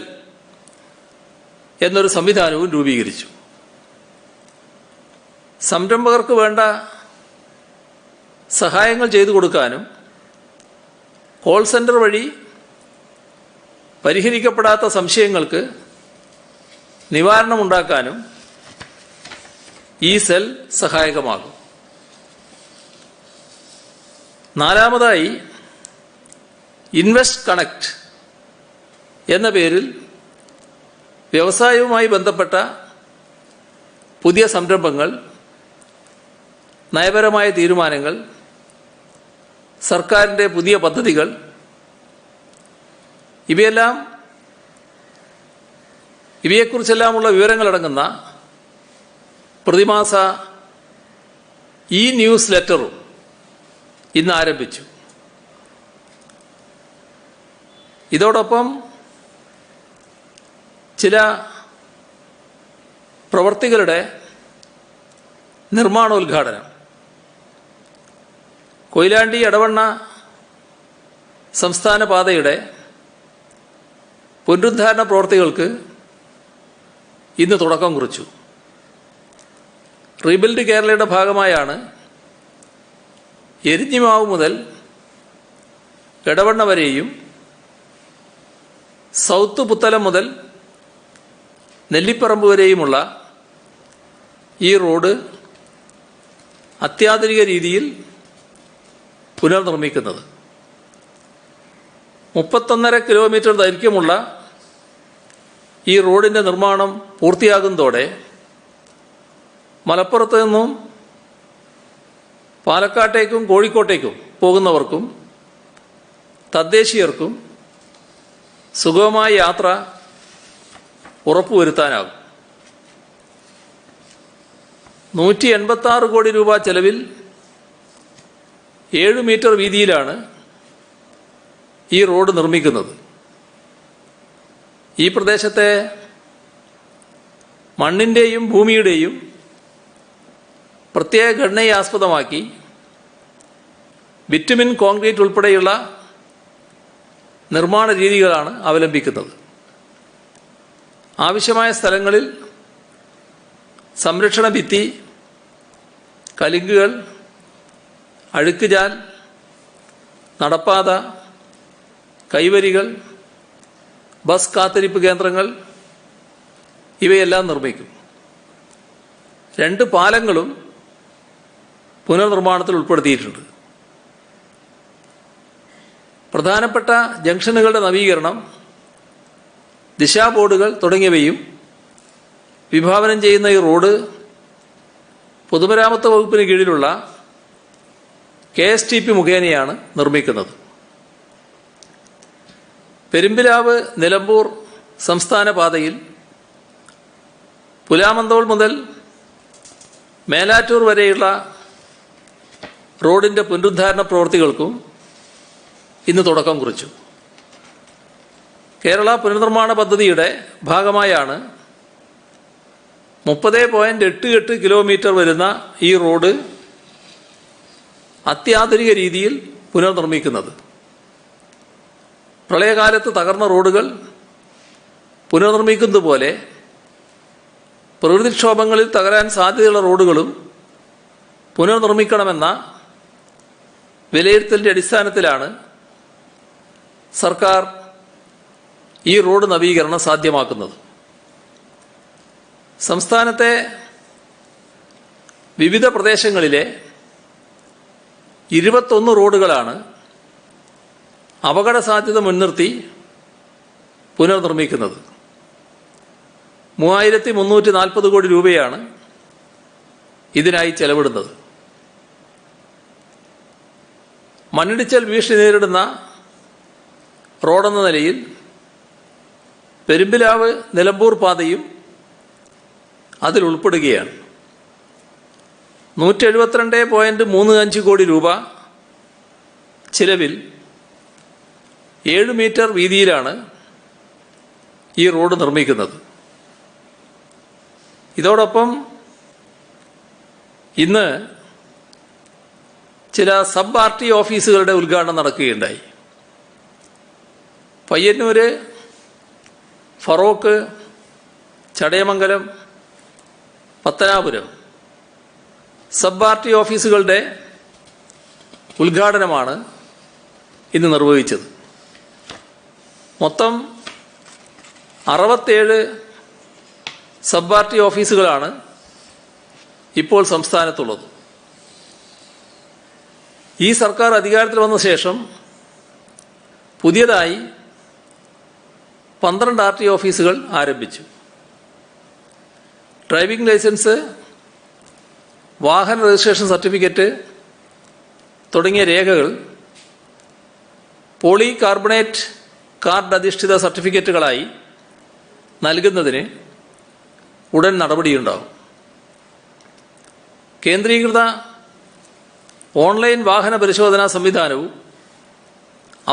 എന്നൊരു സംവിധാനവും രൂപീകരിച്ചു. സംരംഭകർക്ക് വേണ്ട സഹായങ്ങൾ ചെയ്തു കൊടുക്കാനും കോൾ സെന്റർ വഴി പരിഹരിക്കപ്പെടാത്ത സംശയങ്ങൾക്ക് നിവാരണമുണ്ടാക്കാനും ഈ സെൽ സഹായകമാകും. നാലാമതായി, ഇൻവെസ്റ്റ് കണക്ട് എന്ന പേരിൽ വ്യവസായവുമായി ബന്ധപ്പെട്ട പുതിയ സംരംഭങ്ങൾ, നയപരമായ തീരുമാനങ്ങൾ, സർക്കാരിൻ്റെ പുതിയ പദ്ധതികൾ, ഇവയെക്കുറിച്ചെല്ലാമുള്ള വിവരങ്ങളടങ്ങുന്ന പ്രതിമാസ ന്യൂസ് ലെറ്ററും ഇന്ന് ആരംഭിച്ചു. ഇതോടൊപ്പം ചില പ്രവർത്തികളുടെ നിർമ്മാണോദ്ഘാടനം, കൊയിലാണ്ടി എടവണ്ണ സംസ്ഥാന പാതയുടെ പുനരുദ്ധാരണ പ്രവർത്തികൾക്ക് ഇന്ന് തുടക്കം കുറിച്ചു. റീബിൽഡ് കേരളയുടെ ഭാഗമായാണ് എരിഞ്ഞിമാവ് മുതൽ എടവണ്ണ വരെയും സൗത്ത് പുത്തലം മുതൽ നെല്ലിപ്പറമ്പ് വരെയുമുള്ള ഈ റോഡ് അത്യാധുനിക രീതിയിൽ പുനർനിർമ്മിക്കുന്നത്. 31.5 കിലോമീറ്റർ ദൈർഘ്യമുള്ള ഈ റോഡിൻ്റെ നിർമ്മാണം പൂർത്തിയാകുന്നതോടെ മലപ്പുറത്ത് നിന്നും പാലക്കാട്ടേക്കും കോഴിക്കോട്ടേക്കും പോകുന്നവർക്കും തദ്ദേശീയർക്കും സുഗമമായ യാത്ര ഉറപ്പുവരുത്താനാകും. 186 കോടി രൂപ ചെലവിൽ 7 മീറ്റർ വീതിയിലാണ് ഈ റോഡ് നിർമ്മിക്കുന്നത്. ഈ പ്രദേശത്തെ മണ്ണിൻ്റെയും ഭൂമിയുടെയും പ്രത്യേക ഘടനയെ ആസ്പദമാക്കി ബിറ്റുമിൻ കോൺക്രീറ്റ് ഉൾപ്പെടെയുള്ള നിർമ്മാണ രീതികളാണ് അവലംബിക്കുന്നത്. ആവശ്യമായ സ്ഥലങ്ങളിൽ സംരക്ഷണ ഭിത്തി, കലുങ്കുകൾ, അഴുക്കുചാൽ, നടപ്പാത, കൈവരികൾ, ബസ് കാത്തിരിപ്പ് കേന്ദ്രങ്ങൾ ഇവയെല്ലാം നിർമ്മിക്കും. 2 പാലങ്ങളും പുനർനിർമ്മാണത്തിൽ ഉൾപ്പെടുത്തിയിട്ടുണ്ട്. പ്രധാനപ്പെട്ട ജംഗ്ഷനുകളുടെ നവീകരണം, ദിശാ ബോർഡുകൾ തുടങ്ങിയവയും വിഭാവനം ചെയ്യുന്ന ഈ റോഡ് പൊതുമരാമത്ത് വകുപ്പിന് കീഴിലുള്ള KSTP മുഖേനയാണ് നിർമ്മിക്കുന്നത്. പെരുമ്പിലാവ് നിലമ്പൂർ സംസ്ഥാന പാതയിൽ പുലാമന്തോൾ മുതൽ മേലാറ്റൂർ വരെയുള്ള റോഡിൻ്റെ പുനരുദ്ധാരണ പ്രവൃത്തികൾക്കും ഇന്ന് തുടക്കം കുറിച്ചു. കേരള പുനർനിർമ്മാണ പദ്ധതിയുടെ ഭാഗമായാണ് 30.88 കിലോമീറ്റർ വരുന്ന ഈ റോഡ് അത്യാധുനിക രീതിയിൽ പുനർനിർമ്മിക്കുന്നത്. പ്രളയകാലത്ത് തകർന്ന റോഡുകൾ പുനർനിർമ്മിക്കുന്നത് പോലെ പ്രകൃതിക്ഷോഭങ്ങളിൽ തകരാൻ സാധ്യതയുള്ള റോഡുകളും പുനർനിർമ്മിക്കണമെന്ന വിലയിരുത്തലിൻ്റെ അടിസ്ഥാനത്തിലാണ് സർക്കാർ ഈ റോഡ് നവീകരണം സാധ്യമാക്കുന്നത്. സംസ്ഥാനത്തെ വിവിധ പ്രദേശങ്ങളിലെ 21 റോഡുകളാണ് അപകട സാധ്യത മുൻനിർത്തി പുനർനിർമ്മിക്കുന്നത്. 3340 കോടി രൂപയാണ് ഇതിനായി ചെലവിടുന്നത്. മണ്ണിടിച്ചൽ ഭീഷണി നേരിടുന്ന റോഡെന്ന നിലയിൽ പെരുമ്പിലാവ് നിലമ്പൂർ പാതയും അതിൽ ഉൾപ്പെടുകയാണ്. 172.35 കോടി രൂപ ചിലവിൽ 7 മീറ്റർ വീതിയിലാണ് ഈ റോഡ് നിർമ്മിക്കുന്നത്. ഇതോടൊപ്പം ഇന്ന് ചില സബ് RT ഓഫീസുകളുടെ ഉദ്ഘാടനം നടക്കുകയുണ്ടായി. പയ്യന്നൂര്, ഫറോക്ക്, ചടയമംഗലം, പത്തനാപുരം സബ് RT ഓഫീസുകളുടെ ഉദ്ഘാടനമാണ് ഇന്ന് നിർവഹിച്ചത്. മൊത്തം 67 സബ് RT ഓഫീസുകളാണ് ഇപ്പോൾ സംസ്ഥാനത്തുള്ളത്. ഈ സർക്കാർ അധികാരത്തിൽ വന്ന ശേഷം പുതിയതായി 12 RT ഓഫീസുകൾ ആരംഭിച്ചു. ഡ്രൈവിംഗ് ലൈസൻസ്, വാഹന രജിസ്ട്രേഷൻ സർട്ടിഫിക്കറ്റ് തുടങ്ങിയ രേഖകൾ പോളികാർബണേറ്റ് കാർഡ് അധിഷ്ഠിത സർട്ടിഫിക്കറ്റുകളായി നൽകുന്നതിന് ഉടൻ നടപടിയുണ്ടാകും. കേന്ദ്രീകൃത ഓൺലൈൻ വാഹന പരിശോധനാ സംവിധാനവും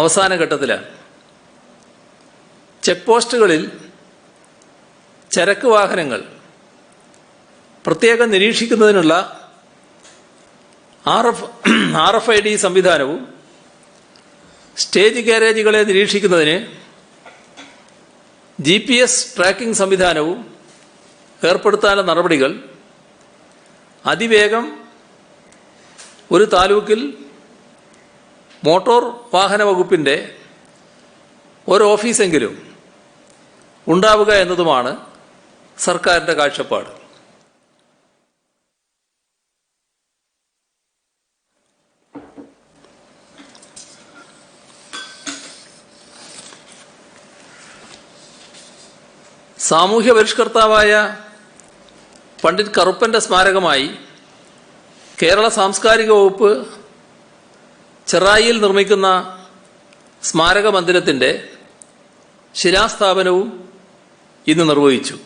അവസാന ഘട്ടത്തിലാണ്. ചെക്ക് പോസ്റ്റുകളിൽ ചരക്ക് വാഹനങ്ങൾ പ്രത്യേകം നിരീക്ഷിക്കുന്നതിനുള്ള RFID സംവിധാനവും സ്റ്റേജ് ഗാരേജുകളെ നിരീക്ഷിക്കുന്നതിന് GPS ട്രാക്കിംഗ് സംവിധാനവും ഏർപ്പെടുത്താനുള്ള നടപടികൾ അതിവേഗം ഒരു താലൂക്കിൽ മോട്ടോർ വാഹന വകുപ്പിൻ്റെ ഒരു ഓഫീസെങ്കിലും ഉണ്ടാവുക എന്നതുമാണ് സർക്കാരിൻ്റെ കാഴ്ചപ്പാട്. സാമൂഹ്യ പരിഷ്കർത്താവായ പണ്ഡിറ്റ് കറുപ്പൻ്റെ സ്മാരകമായി കേരള സാംസ്കാരിക വകുപ്പ് ചെറായിയിൽ നിർമ്മിക്കുന്ന സ്മാരക മന്ദിരത്തിൻ്റെ ശിലാസ്ഥാപനവും ഇന്ന് നിർവഹിച്ചു.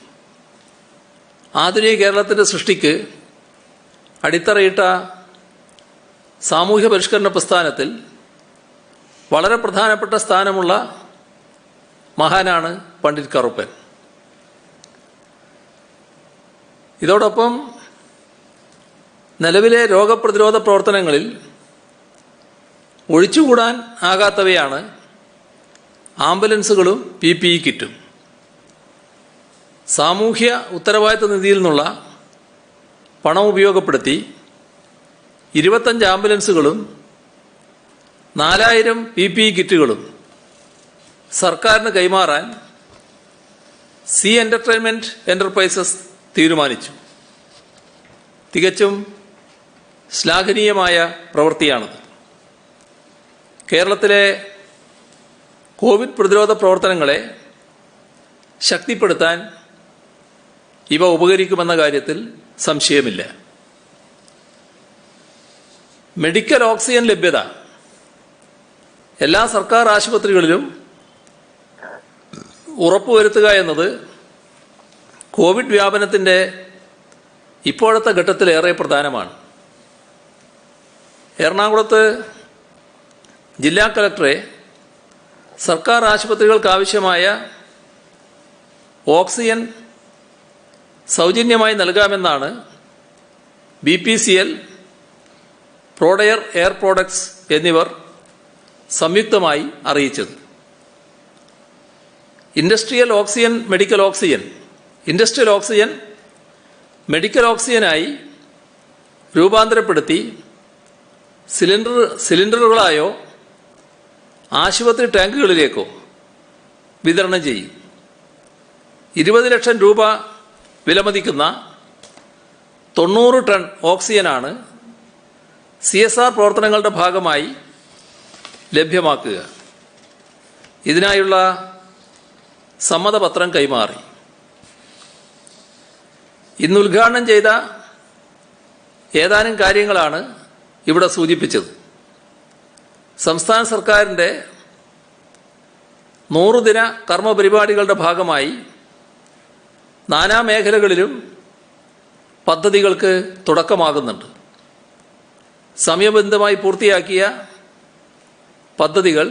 ആധുനിക കേരളത്തിൻ്റെ സൃഷ്ടിക്ക് അടിത്തറയിട്ട സാമൂഹ്യ പരിഷ്കരണ പ്രസ്ഥാനത്തിൽ വളരെ പ്രധാനപ്പെട്ട സ്ഥാനമുള്ള മഹാനാണ് പണ്ഡിറ്റ് കറുപ്പൻ. ഇതോടൊപ്പം നിലവിലെ രോഗപ്രതിരോധ പ്രവർത്തനങ്ങളിൽ ഒഴിച്ചുകൂടാൻ ആകാത്തവയാണ് ആംബുലൻസുകളും PPE കിറ്റും. സാമൂഹ്യ ഉത്തരവാദിത്വ നിധിയിൽ നിന്നുള്ള പണം ഉപയോഗപ്പെടുത്തി 25 ആംബുലൻസുകളും 4000 PPE കിറ്റുകളും സർക്കാരിന് കൈമാറാൻ സി എൻ്റർടൈൻമെൻറ്റ് എൻ്റർപ്രൈസസ് തീരുമാനിച്ചു. തികച്ചും ശ്ലാഘനീയമായ പ്രവൃത്തിയാണത്. കേരളത്തിലെ കോവിഡ് പ്രതിരോധ പ്രവർത്തനങ്ങളെ ശക്തിപ്പെടുത്താൻ ഇവ ഉപകരിക്കുമെന്ന കാര്യത്തിൽ സംശയമില്ല. മെഡിക്കൽ ഓക്സിജൻ ലഭ്യത എല്ലാ സർക്കാർ ആശുപത്രികളിലും ഉറപ്പുവരുത്തുക എന്നത് കോവിഡ് വ്യാപനത്തിൻ്റെ ഇപ്പോഴത്തെ ഘട്ടത്തിലേറെ പ്രധാനമാണ്. എറണാകുളത്ത് ജില്ലാ കളക്ടറെ സർക്കാർ ആശുപത്രികൾക്കാവശ്യമായ ഓക്സിജൻ സൗജന്യമായി നൽകാമെന്നാണ് BPCL, പ്രോഡയർ എയർ പ്രോഡക്ട്സ് എന്നിവർ സംയുക്തമായി അറിയിച്ചത്. ഇൻഡസ്ട്രിയൽ ഓക്സിജൻ മെഡിക്കൽ ഓക്സിജനായി രൂപാന്തരപ്പെടുത്തി സിലിണ്ടറുകളായോ ആശുപത്രി ടാങ്കുകളിലേക്കോ വിതരണം ചെയ്യും. 20 ലക്ഷം രൂപ വിലമതിക്കുന്ന 90 ടൺ ഓക്സിജനാണ് CSR പ്രവർത്തനങ്ങളുടെ ഭാഗമായി ലഭ്യമാക്കുക. ഇതിനായുള്ള സമ്മതപത്രം കൈമാറി. ഇന്ന് ഉദ്ഘാടനം ചെയ്ത ഏതാനും കാര്യങ്ങളാണ് ഇവിടെ സൂചിപ്പിച്ചത്. സംസ്ഥാന സർക്കാരിൻ്റെ 100 ദിന കർമ്മപരിപാടികളുടെ ഭാഗമായി നാനാമേഖലകളിലും പദ്ധതികൾക്ക് തുടക്കമാകുന്നുണ്ട്. സമയബന്ധിതമായി പൂർത്തിയാക്കിയ പദ്ധതികൾ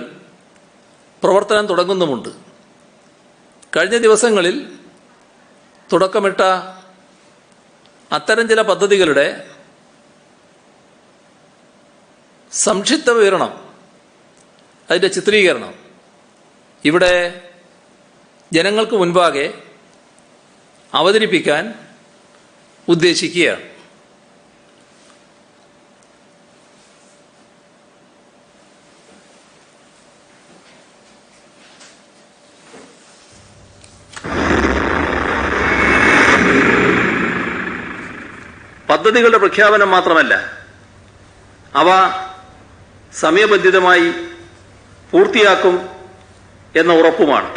പ്രവർത്തനം തുടങ്ങുന്നുമുണ്ട്. കഴിഞ്ഞ ദിവസങ്ങളിൽ തുടക്കമിട്ട അത്തരം ചില പദ്ധതികളുടെ സംക്ഷിപ്ത വിവരണം, അതിൻ്റെ ചിത്രീകരണം ഇവിടെ ജനങ്ങൾക്ക് മുൻപാകെ അവതരിപ്പിക്കാൻ ഉദ്ദേശിക്കുകയാണ്. പദ്ധതികളുടെ പ്രഖ്യാപനം മാത്രമല്ല, അവ സമയബന്ധിതമായി പൂർത്തിയാക്കും എന്ന ഉറപ്പുമാണ്.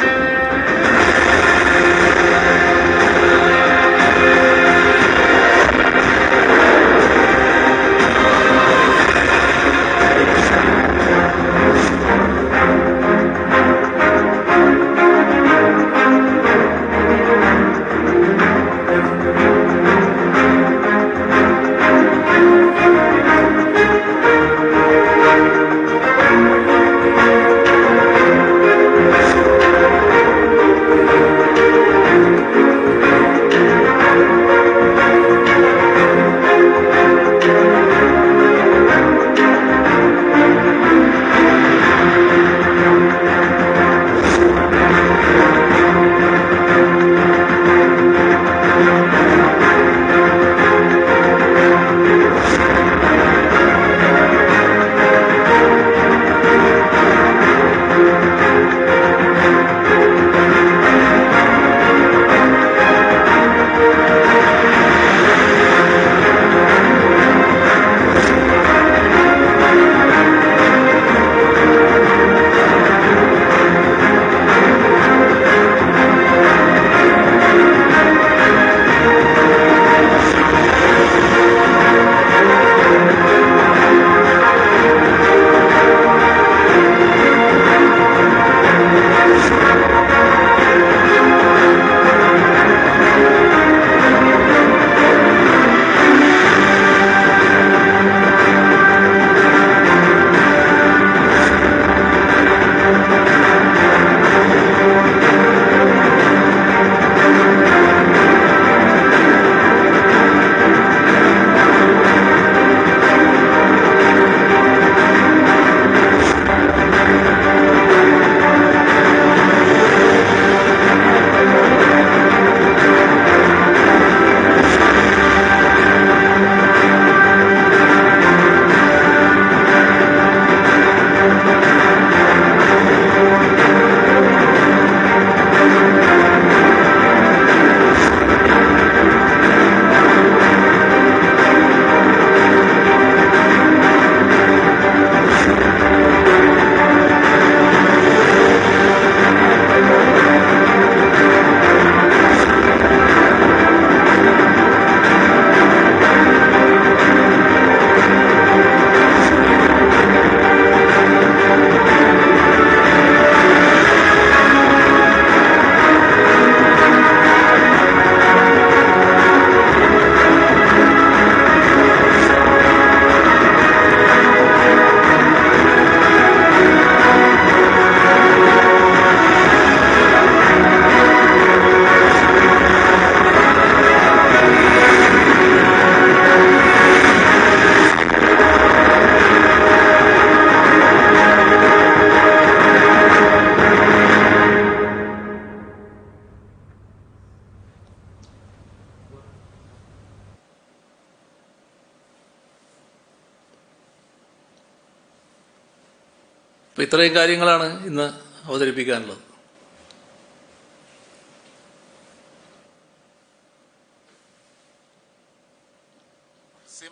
അപ്പം ഇത്രയും കാര്യങ്ങളാണ് ഇന്ന് അവതരിപ്പിക്കാനുള്ളത്.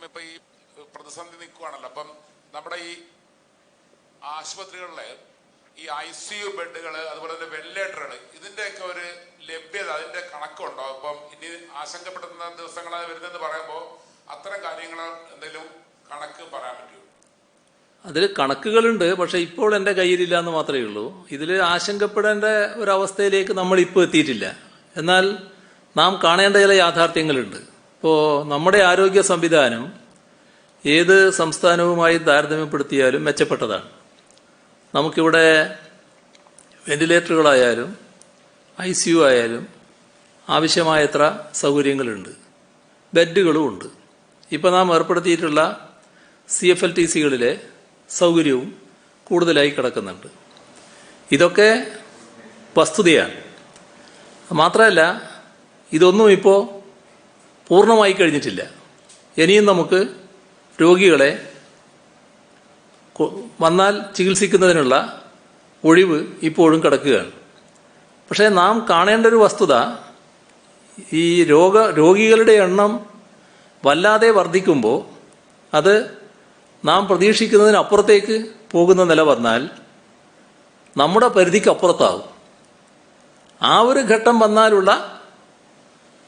ഇപ്പൊ ഈ പ്രതിസന്ധി നിൽക്കുകയാണല്ലോ, അപ്പം നമ്മുടെ ഈ ആശുപത്രികളിലെ ഈ ICU ബെഡുകൾ, അതുപോലെ തന്നെ വെന്റിലേറ്ററുകൾ, ഇതിന്റെയൊക്കെ ഒരു ലഭ്യത, അതിന്റെ കണക്കുണ്ടോ? അപ്പം ഇനി ആശങ്കപ്പെടുന്ന ദിവസങ്ങളായി വരുന്നതെന്ന് പറയുമ്പോൾ അത്തരം കാര്യങ്ങൾ എന്തെങ്കിലും കണക്ക് പറയാൻ പറ്റുമോ? അതിൽ കണക്കുകളുണ്ട്, പക്ഷെ ഇപ്പോൾ എൻ്റെ കയ്യിലില്ല എന്ന് മാത്രമേ ഉള്ളൂ. ഇതിൽ ആശങ്കപ്പെടേണ്ട ഒരവസ്ഥയിലേക്ക് നമ്മൾ ഇപ്പോൾ എത്തിയിട്ടില്ല. എന്നാൽ നാം കാണേണ്ട ചില യാഥാർത്ഥ്യങ്ങളുണ്ട്. ഇപ്പോൾ നമ്മുടെ ആരോഗ്യ സംവിധാനം ഏത് സംസ്ഥാനവുമായി താരതമ്യപ്പെടുത്തിയാലും മെച്ചപ്പെട്ടതാണ്. നമുക്കിവിടെ വെന്റിലേറ്ററുകളായാലും ICU ആയാലും ആവശ്യമായത്ര സൗകര്യങ്ങളുണ്ട്, ബെഡുകളും ഉണ്ട്. ഇപ്പോൾ നാം ഏർപ്പെടുത്തിയിട്ടുള്ള CFLTCകളിലെ സൗകര്യവും കൂടുതലായി കിടക്കുന്നുണ്ട്. ഇതൊക്കെ വസ്തുതയാണ്. മാത്രമല്ല, ഇതൊന്നും ഇപ്പോൾ പൂർണ്ണമായി കഴിഞ്ഞിട്ടില്ല. ഇനിയും നമുക്ക് രോഗികളെ വന്നാൽ ചികിത്സിക്കുന്നതിനുള്ള ഒഴിവ് ഇപ്പോഴും കിടക്കുകയാണ്. പക്ഷേ നാം കാണേണ്ട ഒരു വസ്തുത, ഈ രോഗികളുടെ എണ്ണം വല്ലാതെ വർദ്ധിക്കുമ്പോൾ അത് നാം പ്രതീക്ഷിക്കുന്നതിനപ്പുറത്തേക്ക് പോകുന്ന നില വന്നാൽ നമ്മുടെ പരിധിക്കപ്പുറത്താവും. ആ ഒരു ഘട്ടം വന്നാലുള്ള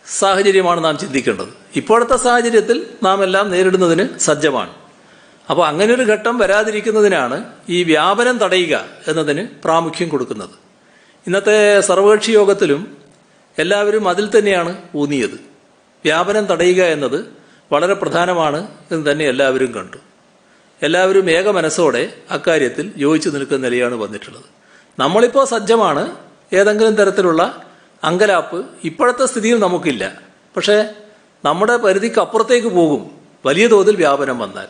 സാഹചര്യമാണ് നാം ചിന്തിക്കേണ്ടത്. ഇപ്പോഴത്തെ സാഹചര്യത്തിൽ നാം എല്ലാം നേരിടുന്നതിന് സജ്ജമാണ്. അപ്പോൾ അങ്ങനെയൊരു ഘട്ടം വരാതിരിക്കുന്നതിനാണ് ഈ വ്യാപനം തടയുക എന്നതിന് പ്രാമുഖ്യം കൊടുക്കുന്നത്. ഇന്നത്തെ സർവകക്ഷി യോഗത്തിലും എല്ലാവരും അതിൽ തന്നെയാണ് ഊന്നിയത്. വ്യാപനം തടയുക എന്നത് വളരെ പ്രധാനമാണ് എന്ന് തന്നെ എല്ലാവരും കണ്ടു. എല്ലാവരും ഏക മനസ്സോടെ അക്കാര്യത്തിൽ യോജിച്ചു നിൽക്കുന്ന നിലയാണ് വന്നിട്ടുള്ളത്. നമ്മളിപ്പോൾ സജ്ജമാണ്. ഏതെങ്കിലും തരത്തിലുള്ള അങ്കലാപ്പ് ഇപ്പോഴത്തെ സ്ഥിതിയിൽ നമുക്കില്ല. പക്ഷേ നമ്മുടെ പരിധിക്ക് അപ്പുറത്തേക്ക് പോകും വലിയ തോതിൽ വ്യാപനം വന്നാൽ.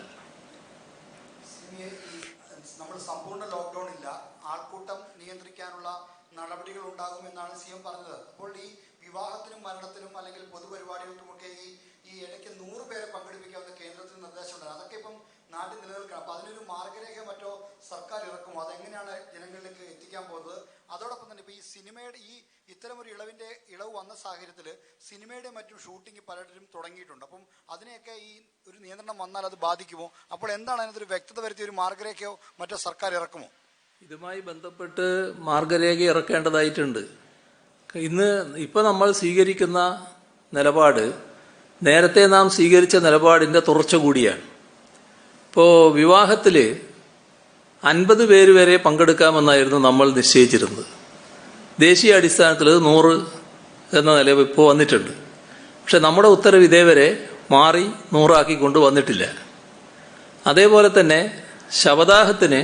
നമ്മൾ സമ്പൂർണ്ണ ലോക്ക്ഡൌൺ ഇല്ല, ആൾക്കൂട്ടം നിയന്ത്രിക്കാനുള്ള നടപടികൾ ഉണ്ടാകുമെന്നാണ് CM പറഞ്ഞത്. അപ്പോൾ ഈ വിവാഹത്തിനും മരണത്തിനും അല്ലെങ്കിൽ പൊതുപരിപാടികൾക്കുമൊക്കെ ഈ ഇടയ്ക്ക് 100 പേരെ പങ്കെടുപ്പിക്കാവുന്ന കേന്ദ്രത്തിന് നിർദ്ദേശമുണ്ടായിരുന്നു. അതൊക്കെ ഇപ്പം നാട്ടിൽ നിലനിൽക്കണം. അപ്പൊ അതിനൊരു മാർഗരേഖ മറ്റോ സർക്കാർ ഇറക്കുമോ? അതെങ്ങനെയാണ് ജനങ്ങളിലേക്ക് എത്തിക്കാൻ പോകുന്നത്? അതോടൊപ്പം തന്നെ ഇപ്പൊ ഈ സിനിമയുടെ ഇത്തരം ഒരു ഇളവ് വന്ന സാഹചര്യത്തിൽ സിനിമയുടെ മറ്റും ഷൂട്ടിംഗ് പലരും തുടങ്ങിയിട്ടുണ്ട്. അപ്പം അതിനെയൊക്കെ ഈ ഒരു നിയന്ത്രണം വന്നാൽ അത് ബാധിക്കുമോ? അപ്പോൾ എന്താണ് അതിനകത്തൊരു വ്യക്തത വരുത്തിയ ഒരു മാർഗരേഖയോ മറ്റോ സർക്കാർ ഇറക്കുമോ? ഇതുമായി ബന്ധപ്പെട്ട് മാർഗരേഖ ഇറക്കേണ്ടതായിട്ടുണ്ട്. ഇപ്പം നമ്മൾ സ്വീകരിക്കുന്ന നിലപാട് നേരത്തെ നാം സ്വീകരിച്ച നിലപാടിൻ്റെ തുടർച്ച കൂടിയാണ്. ഇപ്പോൾ വിവാഹത്തിൽ 50 പേര് വരെ പങ്കെടുക്കാമെന്നായിരുന്നു നമ്മൾ നിശ്ചയിച്ചിരുന്നത്. ദേശീയ അടിസ്ഥാനത്തിൽ 100 എന്ന നില ഇപ്പോൾ വന്നിട്ടുണ്ട്. പക്ഷെ നമ്മുടെ ഉത്തരവ് ഇതേവരെ മാറി 100 ആക്കിക്കൊണ്ട് വന്നിട്ടില്ല. അതേപോലെ തന്നെ ശവദാഹത്തിന്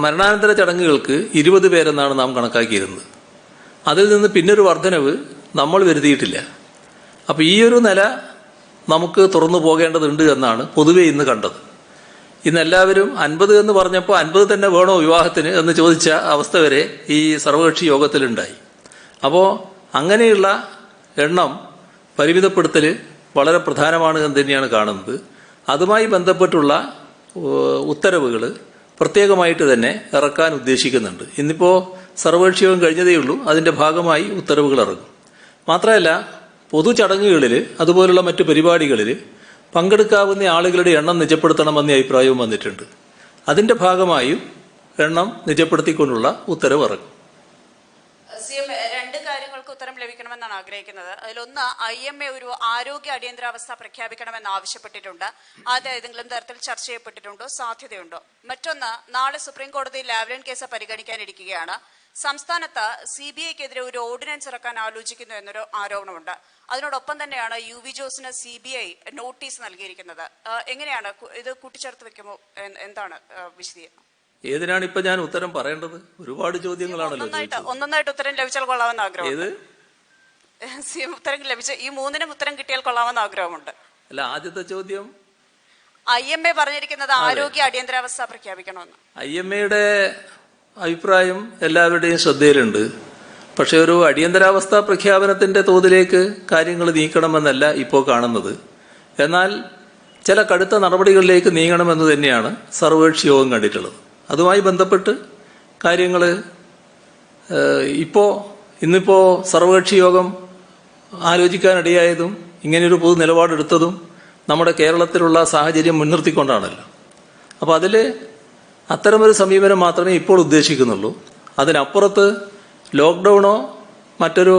മരണാനന്തര ചടങ്ങുകൾക്ക് 20 പേരെന്നാണ് നാം കണക്കാക്കിയിരുന്നത്. അതിൽ നിന്ന് പിന്നൊരു വർധനവ് നമ്മൾ വരുത്തിയിട്ടില്ല. അപ്പോൾ ഈ ഒരു നില നമുക്ക് തുറന്നു പോകേണ്ടതുണ്ട് എന്നാണ് പൊതുവെ ഇന്ന് കണ്ടത്. ഇന്നെല്ലാവരും 50 എന്ന് പറഞ്ഞപ്പോൾ 50 തന്നെ വേണോ വിവാഹത്തിന് എന്ന് ചോദിച്ച അവസ്ഥ വരെ ഈ സർവകക്ഷി യോഗത്തിലുണ്ടായി. അപ്പോൾ അങ്ങനെയുള്ള എണ്ണം പരിമിതപ്പെടുത്തൽ വളരെ പ്രധാനമാണ് എന്ന് തന്നെയാണ് കാണുന്നത്. അതുമായി ബന്ധപ്പെട്ടുള്ള ഉത്തരവുകൾ പ്രത്യേകമായിട്ട് തന്നെ ഇറക്കാൻ ഉദ്ദേശിക്കുന്നുണ്ട്. ഇന്നിപ്പോൾ സർവകക്ഷി യോഗം കഴിഞ്ഞതേ ഉള്ളൂ. അതിൻ്റെ ഭാഗമായി ഉത്തരവുകൾ ഇറങ്ങും. മാത്രമല്ല, പൊതുചടങ്ങുകളിൽ അതുപോലുള്ള മറ്റു പരിപാടികളിൽ പങ്കെടുക്കാവുന്ന ആളുകളുടെ എണ്ണം നിജപ്പെടുത്തണമെന്ന അഭിപ്രായവും വന്നിട്ടുണ്ട്. അതിന്റെ ഭാഗമായും എണ്ണം നിജപ്പെടുത്തിക്കൊണ്ടുള്ള ഉത്തരവ് ഇറക്കും. രണ്ട് കാര്യങ്ങൾക്ക് ഉത്തരം ലഭിക്കണമെന്നാണ് ആഗ്രഹിക്കുന്നത്. അതിലൊന്ന്, IMA ഒരു ആരോഗ്യ അടിയന്തരാവസ്ഥ പ്രഖ്യാപിക്കണമെന്ന് ആവശ്യപ്പെട്ടിട്ടുണ്ട്. അത് ഏതെങ്കിലും തരത്തിൽ ചർച്ച ചെയ്യപ്പെട്ടിട്ടുണ്ടോ? സാധ്യതയുണ്ടോ? മറ്റൊന്ന്, നാളെ സുപ്രീം കോടതി ലാവ്ലിൻ കേസ് പരിഗണിക്കാനിരിക്കുകയാണ്. സംസ്ഥാനത്ത് CBIക്കെതിരെ ഒരു ഓർഡിനൻസ് ഇറക്കാൻ ആലോചിക്കുന്നു എന്നൊരു ആരോപണമുണ്ട്. അതിനോടൊപ്പം തന്നെയാണ് UV ജോസിന് CBI നോട്ടീസ് നൽകിയിരിക്കുന്നത്. എങ്ങനെയാണ് ഇത് കൂട്ടിച്ചേർത്ത് വെക്കുമോ? എന്താണ് വിശദീകരണം? ഏതിനാണ് ഇപ്പൊ ഞാൻ ഉത്തരം പറയേണ്ടത്? ഒരുപാട് ചോദ്യങ്ങളാണല്ലോ. ഒന്നൊന്നായിട്ട് ഉത്തരം ലഭിച്ചാൽ കൊള്ളാമെന്ന് ആഗ്രഹം. ഉത്തരം ലഭിച്ച ഈ മൂന്നിനും ഉത്തരം കിട്ടിയാൽ കൊള്ളാമെന്ന് ആഗ്രഹമുണ്ട്. അല്ല, ആദ്യത്തെ ചോദ്യം IMA പറഞ്ഞിരിക്കുന്നത് ആരോഗ്യ അടിയന്തരാവസ്ഥ പ്രഖ്യാപിക്കണമെന്ന്. IMAയുടെ അഭിപ്രായം എല്ലാവരുടെയും ശ്രദ്ധയിലുണ്ട്. പക്ഷെ ഒരു അടിയന്തരാവസ്ഥ പ്രഖ്യാപനത്തിന്റെ തോതിലേക്ക് കാര്യങ്ങൾ നീക്കണമെന്നല്ല ഇപ്പോൾ കാണുന്നത്. എന്നാൽ ചില കടുത്ത നടപടികളിലേക്ക് നീങ്ങണമെന്ന് തന്നെയാണ് സർവകക്ഷി യോഗം കണ്ടിട്ടുള്ളത്. അതുമായി ബന്ധപ്പെട്ട് കാര്യങ്ങൾ ഇന്നിപ്പോൾ സർവകക്ഷി യോഗം ആലോചിക്കാനിടയായതും ഇങ്ങനെയൊരു പൊതു നിലപാടെടുത്തതും നമ്മുടെ കേരളത്തിലുള്ള സാഹചര്യം മുൻനിർത്തിക്കൊണ്ടാണല്ലോ. അപ്പോൾ അതിൽ അത്തരമൊരു സമീപനം മാത്രമേ ഇപ്പോൾ ഉദ്ദേശിക്കുന്നുള്ളൂ. അതിനപ്പുറത്ത് ലോക്ക്ഡൗണോ മറ്റൊരു